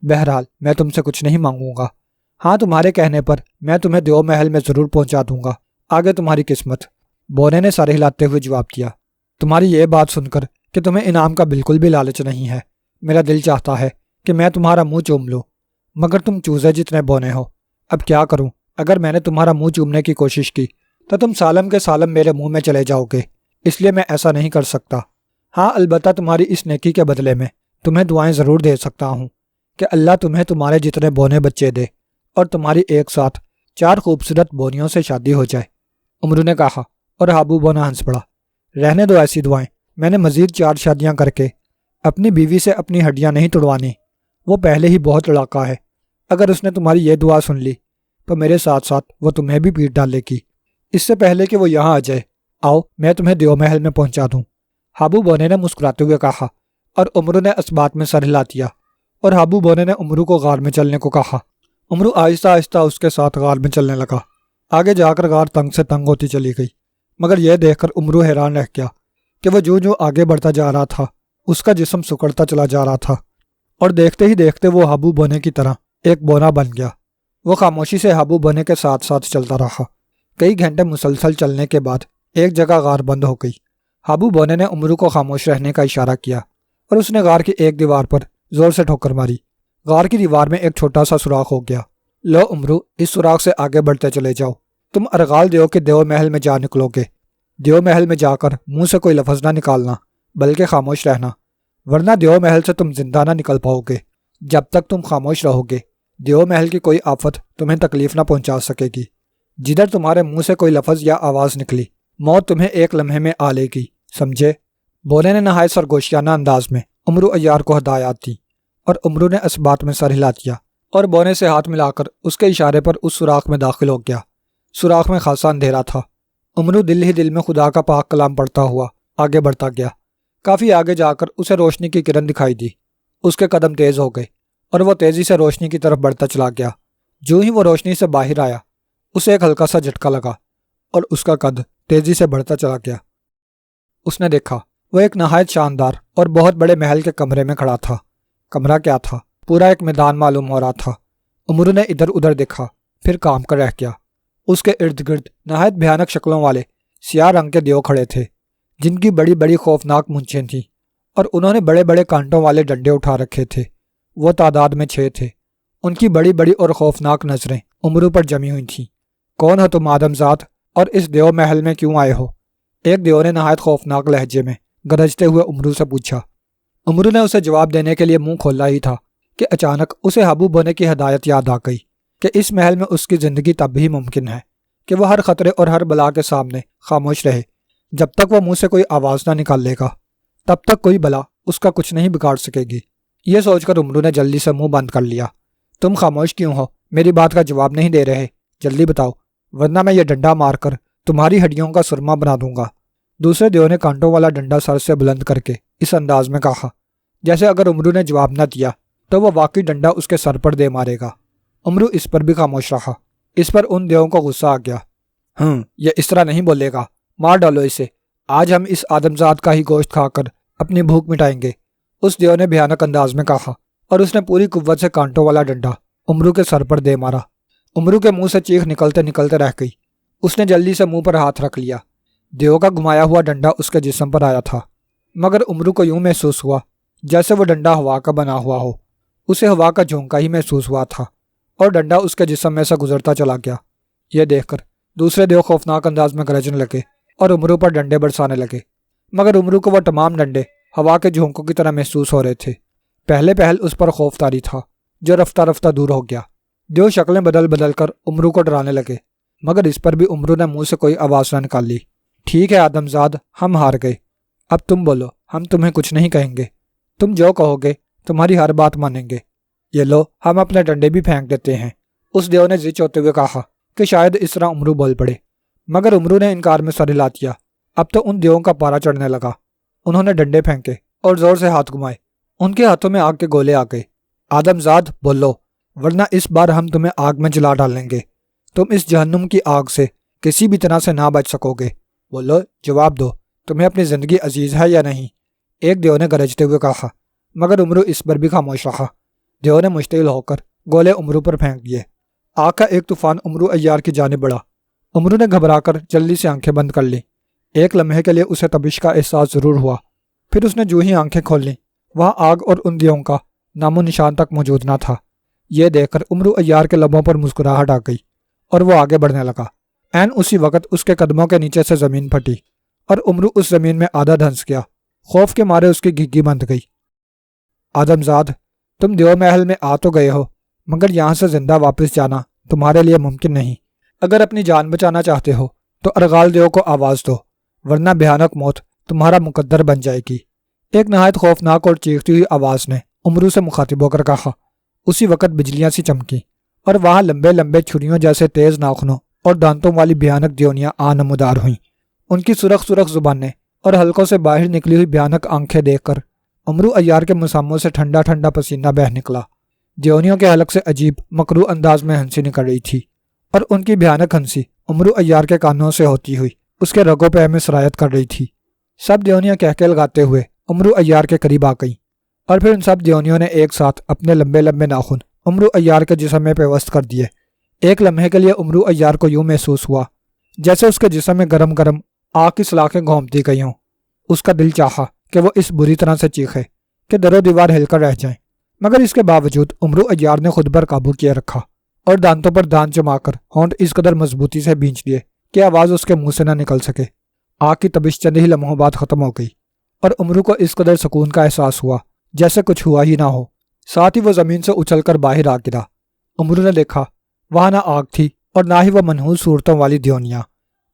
بہرحال میں تم سے کچھ نہیں مانگوں گا۔ ہاں تمہارے کہنے پر میں تمہیں دیو محل میں ضرور پہنچا دوں گا، آگے تمہاری قسمت۔ بونے نے سر ہلاتے ہوئے جواب دیا، تمہاری یہ بات سن کر کہ تمہیں انعام کا بالکل بھی لالچ نہیں ہے، میرا دل چاہتا ہے کہ میں تمہارا منہ چوم لوں، مگر تم چوزے جتنے بونے ہو۔ اب کیا کروں، اگر میں نے تمہارا منہ چومنے کی کوشش کی تو تم سالم کے سالم میرے منہ میں چلے جاؤ گے، اس لیے میں ایسا نہیں کر سکتا۔ ہاں البتہ تمہاری اس نیکی کے بدلے میں تمہیں دعائیں ضرور دے سکتا ہوں کہ اللہ تمہیں تمہارے جتنے بونے بچے دے اور تمہاری ایک ساتھ 4 خوبصورت بونیوں سے شادی ہو جائے۔ امرو نے کہا اور ہابو بونا ہنس پڑا۔ رہنے دو ایسی دعائیں، میں نے مزید 4 شادیاں کر کے اپنی بیوی سے اپنی ہڈیاں نہیں توڑوانی، وہ پہلے ہی بہت لڑاکا ہے۔ اگر اس نے تمہاری یہ دعا سن لی تو میرے ساتھ ساتھ وہ تمہیں بھی پیٹ ڈالے گی۔ اس سے پہلے کہ وہ یہاں آ جائے، آؤ میں تمہیں دیو محل میں پہنچا دوں۔ ہابو بونے نے مسکراتے ہوئے کہا اور امرو نے اس بات میں سر ہلا دیا، اور ہابو بونے نے امرو کو غار میں چلنے کو کہا۔ امرو آہستہ آہستہ اس کے ساتھ غار میں چلنے لگا۔ آگے جا کر غار تنگ سے تنگ ہوتی چلی گئی، مگر یہ دیکھ کر امرو حیران رہ گیا کہ وہ جو آگے بڑھتا جا رہا تھا اس کا جسم سکڑتا چلا جا رہا تھا، اور دیکھتے ہی دیکھتے وہ ہابو بونے کی طرح ایک بونا بن گیا۔ وہ خاموشی سے ہابو بونے کے ساتھ ساتھ چلتا رہا۔ کئی گھنٹے مسلسل چلنے کے بعد ایک جگہ غار بند ہو گئی۔ ہابو بونے نے امرو کو خاموش رہنے کا اشارہ کیا اور اس نے غار کی ایک دیوار پر زور سے ٹھوکر ماری۔ غار کی دیوار میں ایک چھوٹا سا سوراخ ہو گیا۔ لو امرو، اس سوراخ سے آگے بڑھتے چلے جاؤ، تم ارغال دیو کے دیو محل میں جا نکلو گے۔ دیو محل میں جا کر منہ سے کوئی لفظ نہ نکالنا، بلکہ خاموش رہنا، ورنہ دیو محل سے تم زندہ نہ نکل پاؤ گے۔ جب تک تم خاموش رہو گے دیو محل کی کوئی آفت تمہیں تکلیف نہ پہنچا سکے گی۔ جدھر تمہارے منہ سے کوئی لفظ یا آواز نکلی موت تمہیں ایک لمحے میں آ لے گی، سمجھے؟ بونے نے نہایت سرگوشیانہ انداز میں امرو عیار کو ہدایات دی، اور امرو نے اس بات میں سر ہلا دیا اور بونے سے ہاتھ ملا کر اس کے اشارے پر اس سوراخ میں داخل ہو گیا۔ سوراخ میں خاصا اندھیرا تھا۔ امرو دل ہی دل میں خدا کا پاک کلام پڑھتا ہوا آگے بڑھتا گیا۔ کافی آگے جا کر اسے روشنی کی کرن دکھائی دی۔ اس کے قدم تیز ہو گئے اور وہ تیزی سے روشنی کی طرف بڑھتا چلا گیا۔ جو ہی وہ روشنی سے باہر آیا اسے ایک ہلکا سا جھٹکا لگا اور اس کا قد تیزی سے بڑھتا چلا گیا۔ اس نے دیکھا وہ ایک نہایت شاندار اور بہت بڑے محل کے کمرے میں کھڑا تھا۔ کمرہ کیا تھا؟ پورا ایک میدان معلوم ہو رہا تھا۔ امرو نے ادھر ادھر دیکھا، پھر کام کر رہ گیا۔ اس کے ارد گرد نہایت بھیانک شکلوں والے سیاہ رنگ کے دیو کھڑے تھے، جن کی بڑی بڑی خوفناک مونچھیں تھیں، اور انہوں نے بڑے بڑے کانٹوں والے ڈنڈے اٹھا رکھے تھے۔ وہ تعداد میں 6 تھے۔ ان کی بڑی بڑی اور خوفناک نظریں امرو پر جمی ہوئی تھیں۔ کون ہو تم آدم ذات، اور اس دیو محل میں کیوں آئے ہو؟ ایک دیو نے نہایت خوفناک لہجے میں گرجتے ہوئے امرو سے پوچھا۔ امرو نے اسے جواب دینے کے لیے منہ کھولا ہی تھا کہ اچانک اسے ہابو بونے کی ہدایت یاد آ گئی کہ اس محل میں اس کی زندگی تب ہی ممکن ہے کہ وہ ہر خطرے اور ہر بلا کے سامنے خاموش رہے۔ جب تک وہ منہ سے کوئی آواز نہ نکال لے گا تب تک کوئی بلا اس کا کچھ نہیں بگاڑ سکے گی۔ یہ سوچ کر امرو نے جلدی سے منہ بند کر لیا۔ تم خاموش کیوں ہو؟ میری بات کا جواب نہیں دے رہے، جلدی بتاؤ، ورنہ میں یہ ڈنڈا مار کر تمہاری ہڈیوں کا سرما بنا دوں گا۔ دوسرے دیو نے کانٹوں والا ڈنڈا سر سے بلند کر کے اس انداز میں کہا جیسے اگر امرو نے جواب نہ دیا تو وہ واقعی ڈنڈا اس کے سر پر دے مارے گا۔ امرو اس پر بھی خاموش رہا۔ اس پر ان دیووں کو غصہ آ گیا۔ یہ اس طرح نہیں بولے گا، مار ڈالو اسے، آج ہم اس آدمزاد کا ہی گوشت کھا کر اپنی بھوک مٹائیں گے، اس دیو نے بھیانک انداز میں کہا، اور اس نے پوری قوت سے کانٹوں والا ڈنڈا امرو کے سر پر دے مارا۔ امرو کے منہ سے چیخ نکلتے نکلتے رہ گئی۔ اس نے جلدی سے منہ پر ہاتھ رکھ لیا۔ دیو کا گھمایا ہوا ڈنڈا اس کے جسم پر آیا تھا، مگر امرو کو یوں محسوس ہوا جیسے وہ ڈنڈا ہوا کا بنا ہوا ہو۔ اسے ہوا کا جھونکا ہی محسوس ہوا تھا اور ڈنڈا اس کے جسم میں سے گزرتا چلا گیا۔ یہ دیکھ کر دوسرے دیو خوفناک انداز میں گرجنے لگے اور امرو پر ڈنڈے برسانے لگے، مگر امرو کو وہ تمام ڈنڈے ہوا کے جھونکوں کی طرح محسوس ہو رہے تھے۔ پہلے پہل اس پر خوف طاری تھا جو رفتہ رفتہ دور ہو گیا۔ دیو شکلیں بدل بدل کر امرو کو ڈرانے لگے، مگر اس پر بھی امرو نے منہ سے کوئی آواز نہ نکال لی۔ ٹھیک ہے آدم زاد، ہم ہار گئے، اب تم بولو، ہم تمہیں کچھ نہیں کہیں گے، تم جو کہو گے تمہاری ہر بات مانیں گے، یہ لو ہم اپنے ڈنڈے بھی پھینک دیتے ہیں۔ اس دیو نے زچ ہوتے ہوئے کہا کہ شاید اس طرح امرو بول پڑے، مگر امرو نے انکار میں سر ہلا دیا۔ اب تو ان دیووں کا پارا چڑھنے لگا، انہوں نے ڈنڈے پھینکے اور زور سے ہاتھ گھمائے، ان کے ہاتھوں میں آگ کے گولے آ گئے۔ آدم زاد بولو، ورنہ اس بار ہم تمہیں آگ میں جلا ڈالیں گے، تم اس جہنم کی آگ سے کسی بھی طرح سے نہ بچ سکو گے، بولو جواب دو، تمہیں اپنی زندگی عزیز ہے یا نہیں؟ ایک دیو نے گرجتے ہوئے کہا، مگر امرو اس پر بھی خاموش رہا۔ دیو نے مشتعل ہو کر گولے امرو پر پھینک دیے۔ آگ کا ایک طوفان امرو عیار کی جانب بڑھا۔ امرو نے گھبرا کر جلدی سے آنکھیں بند کر لیں۔ ایک لمحے کے لیے اسے تپش کا احساس ضرور ہوا، پھر اس نے جو ہی آنکھیں کھول لیں وہاں آگ اور ان دیووں کا نام و نشان تک موجود نہ تھا۔ یہ دیکھ کر امرو عیار کے لبوں پر مسکراہٹ آ گئی اور وہ آگے بڑھنے لگا۔ عین اسی وقت اس کے قدموں کے نیچے سے زمین پھٹی اور امرو اس زمین میں آدھا دھنس گیا۔ خوف کے مارے اس کی گھگی بند گئی۔ آدم زاد، تم دیو محل میں آ تو گئے ہو، مگر یہاں سے زندہ واپس جانا تمہارے لیے ممکن نہیں۔ اگر اپنی جان بچانا چاہتے ہو تو ارغال دیو کو آواز دو، ورنہ بھیانک موت تمہارا مقدر بن جائے گی۔ ایک نہایت خوفناک اور چیختی ہوئی آواز نے امرو سے مخاطب ہو کر کہا۔ اسی وقت بجلیاں سی چمکی اور وہاں لمبے لمبے چھریوں جیسے تیز ناخنوں اور دانتوں والی بھیانک دیونیاں نمودار ہوئیں۔ ان کی سرخ سرخ زبانیں اور حلقوں سے باہر نکلی ہوئی بھیانک آنکھیں دیکھ کر امرو عیار کے مساموں سے ٹھنڈا ٹھنڈا پسینہ بہہ نکلا۔ دیونیوں کے حلق سے عجیب مکروہ انداز میں ہنسی نکل رہی تھی، اور ان کی بھیانک ہنسی امرو عیار کے کانوں سے ہوتی ہوئی اس کے رگوں پہ میں سرایت کر رہی تھی۔ سب دیونیاں کہکے لگاتے ہوئے امرو عیار کے قریب آ گئیں، اور پھر ان سب دیونیوں نے ایک ساتھ اپنے لمبے لمبے ناخن امرو عیار کے جسم میں پیوست کر دیے۔ ایک لمحے کے لیے امرو عیار کو یوں محسوس ہوا جیسے اس کے جسم میں گرم گرم آگ کی سلاخیں گھونپ گئی ہوں۔ اس کا دل چاہا کہ وہ اس بری طرح سے چیخے کہ در و دیوار ہل کر رہ جائیں، مگر اس کے باوجود امرو عیار نے خود پر قابو کیے رکھا اور دانتوں پر دانت جما کر ہونٹ اس قدر مضبوطی سے بھینچ دیے کہ آواز اس کے منہ سے نہ نکل سکے۔ آگ کی تبش چند ہی لمحوں بعد ختم ہو گئی اور امرو کو اس قدر سکون کا احساس ہوا جیسے کچھ ہوا ہی نہ ہو۔ ساتھ ہی وہ زمین سے اچھل کر باہر آ گرا۔ امرو نے دیکھا وہاں نہ آگ تھی اور نہ ہی وہ منحوس صورتوں والی دیونیاں۔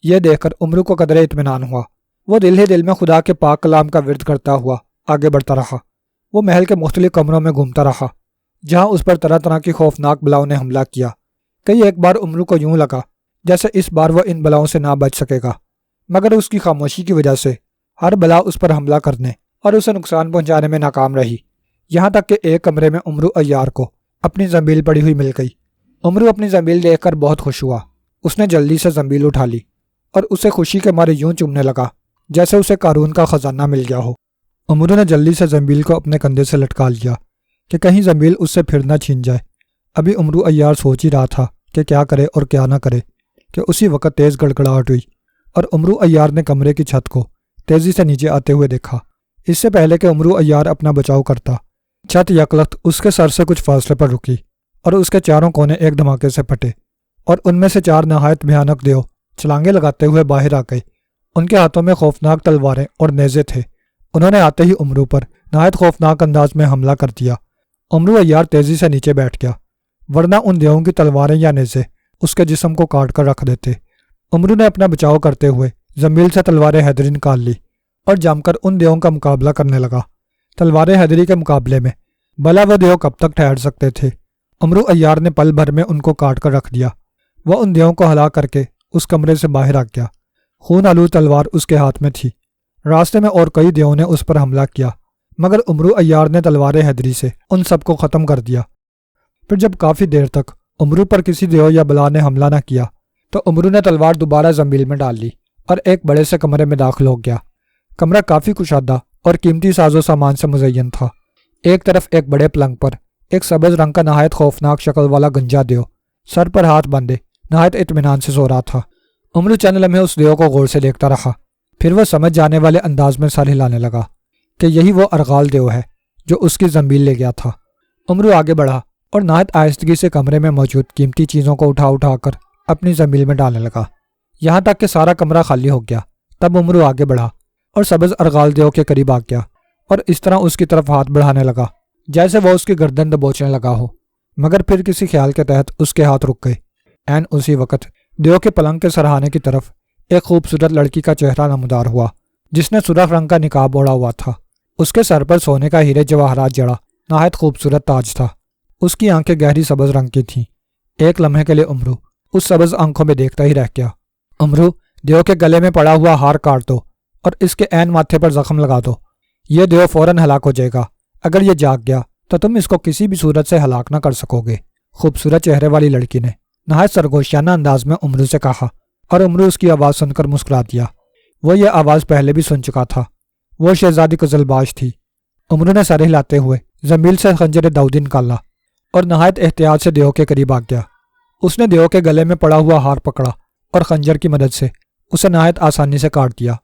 یہ دیکھ کر امرو کو قدرے اطمینان ہوا۔ وہ دل ہی دل میں خدا کے پاک کلام کا ورد کرتا ہوا آگے بڑھتا رہا۔ وہ محل کے مختلف کمروں میں گھومتا رہا جہاں اس پر طرح طرح کی خوفناک بلاؤں نے حملہ کیا۔ کئی ایک بار امرو کو یوں لگا جیسے اس بار وہ ان بلاؤں سے نہ بچ سکے گا، مگر اس کی خاموشی کی وجہ سے ہر بلا اس پر حملہ کرنے اور اسے نقصان پہنچانے میں ناکام رہی، یہاں تک کہ ایک کمرے میں امرو عیار کو اپنی زنبیل پڑی ہوئی مل گئی۔ امرو اپنی زنبیل دیکھ کر بہت خوش ہوا۔ اس نے جلدی سے زنبیل اٹھا لی اور اسے خوشی کے مارے یوں چومنے لگا جیسے اسے قارون کا خزانہ مل گیا ہو۔ امرو نے جلدی سے زنبیل کو اپنے کندھے سے لٹکا لیا کہ کہیں زنبیل اس سے پھر نہ چھین جائے۔ ابھی امرو عیار سوچ ہی رہا تھا کہ کیا کرے اور کیا نہ کرے کہ اسی وقت تیز گڑگڑاہٹ ہوئی اور امرو عیار نے کمرے کی چھت کو تیزی سے نیچے آتے ہوئے دیکھا۔ اس سے پہلے کہ امرو عیار اپنا بچاؤ کرتا، چھت یکلخت اس کے سر سے کچھ فاصلے پر رکی اور اس کے چاروں کونے ایک دھماکے سے پھٹے، اور ان میں سے چار نہایت بھیانک دیو چھلانگیں لگاتے ہوئے باہر آ گئے۔ ان کے ہاتھوں میں خوفناک تلواریں اور نیزے تھے۔ انہوں نے آتے ہی امرو پر نہایت خوفناک انداز میں حملہ کر دیا۔ امرو عیار تیزی سے نیچے بیٹھ گیا، ورنہ ان دیووں کی تلواریں یا نیزے اس کے جسم کو کاٹ کر رکھ دیتے۔ امرو نے اپنا بچاؤ کرتے ہوئے زنبیل سے تلوار حیدری نکال لی اور جم کر ان دیووں کا مقابلہ کرنے لگا۔ تلوار حیدری کے مقابلے میں بلا وہ دیو کب تک ٹھہر سکتے تھے؟ امرو عیار نے پل بھر میں ان کو کاٹ کر رکھ دیا۔ وہ ان دیووں کو ہلا کر کے اس کمرے سے باہر آ گیا۔ خون آلود تلوار اس کے ہاتھ میں تھی۔ راستے میں اور کئی دیووں نے اس پر حملہ کیا، مگر امرو عیار نے تلوار حیدری سے ان سب کو ختم کر دیا۔ پھر جب کافی دیر تک امرو پر کسی دیو یا بلا نے حملہ نہ کیا تو امرو نے تلوار دوبارہ زنبیل میں ڈال لی اور ایک بڑے سے کمرے میں داخل ہو گیا۔ کمرہ کافی کشادہ اور قیمتی ساز و سامان سے مزین تھا۔ ایک طرف ایک بڑے پلنگ پر ایک سبز رنگ کا نہایت خوفناک شکل والا گنجا دیو سر پر ہاتھ باندھے نہایت اطمینان سے سو رہا تھا۔ امرو چند لمحے اس دیو کو غور سے دیکھتا رہا، پھر وہ سمجھ جانے والے انداز میں سر ہلانے لگا کہ یہی وہ ارغال دیو ہے جو اس کی زنبیل لے گیا تھا۔ امرو آگے بڑھا اور نہایت آہستگی سے کمرے میں موجود قیمتی چیزوں کو اٹھا اٹھا کر اپنی زنبیل میں ڈالنے لگا، یہاں تک کہ سارا کمرہ خالی ہو گیا۔ تب امرو آگے بڑھا اور سبز ارغال دیو کے قریب آ گیا اور اس طرح اس کی طرف ہاتھ بڑھانے لگا جیسے وہ اس کی گردن دبوچنے لگا ہو، مگر پھر کسی خیال کے تحت اس کے ہاتھ رک گئے۔ عین اسی وقت دیو کے پلنگ کے سرہانے کی طرف ایک خوبصورت لڑکی کا چہرہ نمودار ہوا، جس نے سرخ رنگ کا نقاب اوڑھا ہوا تھا۔ اس کے سر پر سونے کا ہیرے جواہرات جڑا نہایت خوبصورت تاج تھا۔ اس کی آنکھیں گہری سبز رنگ کی تھیں۔ ایک لمحے کے لیے امرو اس سبز آنکھوں میں دیکھتا ہی رہ گیا۔ امرو، دیو کے گلے میں پڑا ہوا ہار کاٹ دو اور اس کے عین ماتھے پر زخم لگا دو۔ یہ دیو فوراً ہلاک ہو جائے گا۔ اگر یہ جاگ گیا تو تم اس کو کسی بھی صورت سے ہلاک نہ کر سکو گے۔ خوبصورت چہرے والی لڑکی نے نہایت سرگوشیانہ انداز میں امرو سے کہا، اور امرو اس کی آواز سن کر مسکرا دیا۔ وہ یہ آواز پہلے بھی سن چکا تھا۔ وہ شہزادی قزلباش تھی۔ امرو نے سر ہلاتے ہوئے زنبیل سے خنجر داؤدی نکالا اور نہایت احتیاط سے دیو کے قریب آ گیا۔ اس نے دیو کے گلے میں پڑا ہوا ہار پکڑا اور خنجر کی مدد سے اسے نہایت آسانی سے کاٹ دیا۔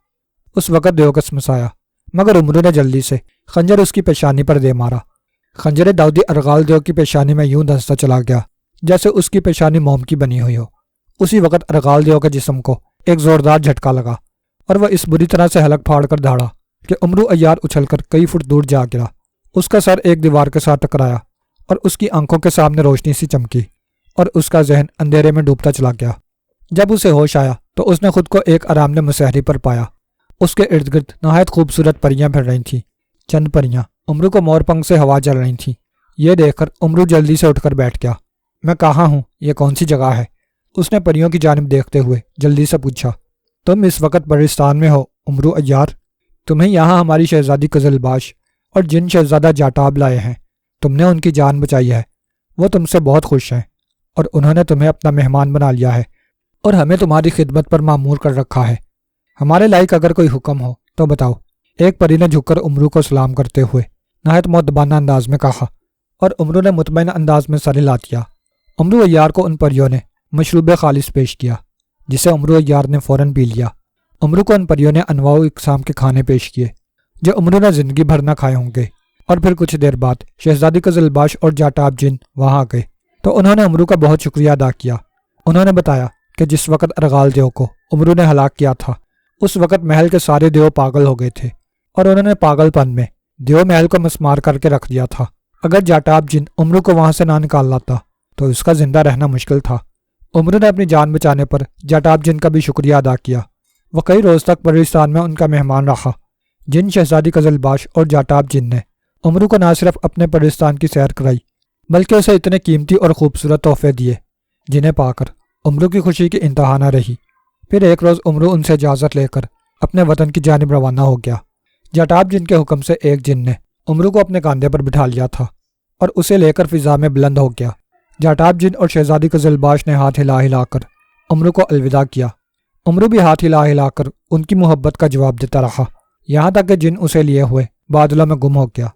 اس وقت دیو کسمسایا، مگر امرو نے جلدی سے خنجر اس کی پیشانی پر دے مارا۔ خنجر داؤدی ارغال دیو کی پیشانی میں یوں دھنستا چلا گیا جیسے اس کی پیشانی موم کی بنی ہوئی ہو۔ اسی وقت ارغال دیو کے جسم کو ایک زوردار جھٹکا لگا اور وہ اس بری طرح سے ہلک پھاڑ کر دھاڑا کہ امرو عیار اچھل کر کئی فٹ دور جا گرا۔ اس کا سر ایک دیوار کے ساتھ ٹکرایا اور اس کی آنکھوں کے سامنے روشنی سی چمکی اور اس کا ذہن اندھیرے میں ڈوبتا چلا گیا۔ جب اسے ہوش آیا تو اس نے خود کو ایک آرام دہ مسحری پر پایا۔ اس کے ارد گرد نہایت خوبصورت پریاں پھر رہی تھیں۔ چند پریاں امرو کو مور پنکھ سے ہوا چل رہی تھیں۔ یہ دیکھ کر امرو جلدی سے اٹھ کر بیٹھ گیا۔ میں کہاں ہوں؟ یہ کون سی جگہ ہے؟ اس نے پریوں کی جانب دیکھتے ہوئے جلدی سے پوچھا۔ تم اس وقت برستان میں ہو امرو عیار۔ تمہیں یہاں ہماری شہزادی قزلباش اور جن شہزادہ جاٹاب لائے ہیں۔ تم نے ان کی جان بچائی ہے۔ وہ تم سے بہت خوش ہیں اور انہوں نے تمہیں اپنا مہمان بنا لیا ہے اور ہمیں تمہاری خدمت پر مامور کر رکھا ہے۔ ہمارے لائق اگر کوئی حکم ہو تو بتاؤ۔ ایک پری نے جھک کر امرو کو سلام کرتے ہوئے نہایت مؤدبانہ انداز میں کہا اور امرو نے مطمئن انداز میں سر ہلا دیا۔ امرو عیار کو ان پریوں نے مشروب خالص پیش کیا جسے امرو عیار نے فوراً پی لیا۔ امرو کو ان پریوں نے انواع و اقسام کے کھانے پیش کیے جو امرو نے زندگی بھر نہ کھائے ہوں گے، اور پھر کچھ دیر بعد شہزادی قزلباش اور جاٹاب جن وہاں آ گئے تو انہوں نے امرو کا بہت شکریہ ادا کیا۔ انہوں نے بتایا کہ جس وقت ارغال دیو کو امرو نے ہلاک کیا تھا اس وقت محل کے سارے دیو پاگل ہو گئے تھے اور انہوں نے پاگل پن میں دیو محل کو مسمار کر کے رکھ دیا تھا۔ اگر جاٹاب جن امرو کو وہاں سے نہ نکال لاتا تو اس کا زندہ رہنا مشکل تھا۔ امرو نے اپنی جان بچانے پر جاٹاب جن کا بھی شکریہ ادا کیا۔ وہ کئی روز تک برستان میں ان کا مہمان رہا۔ جن شہزادی قزلباش اور جاٹاب جن نے امرو کو نہ صرف اپنے برستان کی سیر کرائی بلکہ اسے اتنے قیمتی اور خوبصورت تحفے دیے جنہیں پا کر امرو کی خوشی کی انتہا نہ رہی۔ پھر ایک روز امرو ان سے اجازت لے کر اپنے وطن کی جانب روانہ ہو گیا۔ جاٹاب جن کے حکم سے ایک جن نے امرو کو اپنے کاندھے پر بٹھا لیا تھا اور اسے لے کر فضا میں بلند ہو گیا۔ جاٹاب جن اور شہزادی قزلباش نے ہاتھ ہلا ہلا کر امرو کو الوداع کیا۔ امرو بھی ہاتھ ہلا ہلا کر ان کی محبت کا جواب دیتا رہا، یہاں تک کہ جن اسے لیے ہوئے بادلوں میں گم ہو گیا۔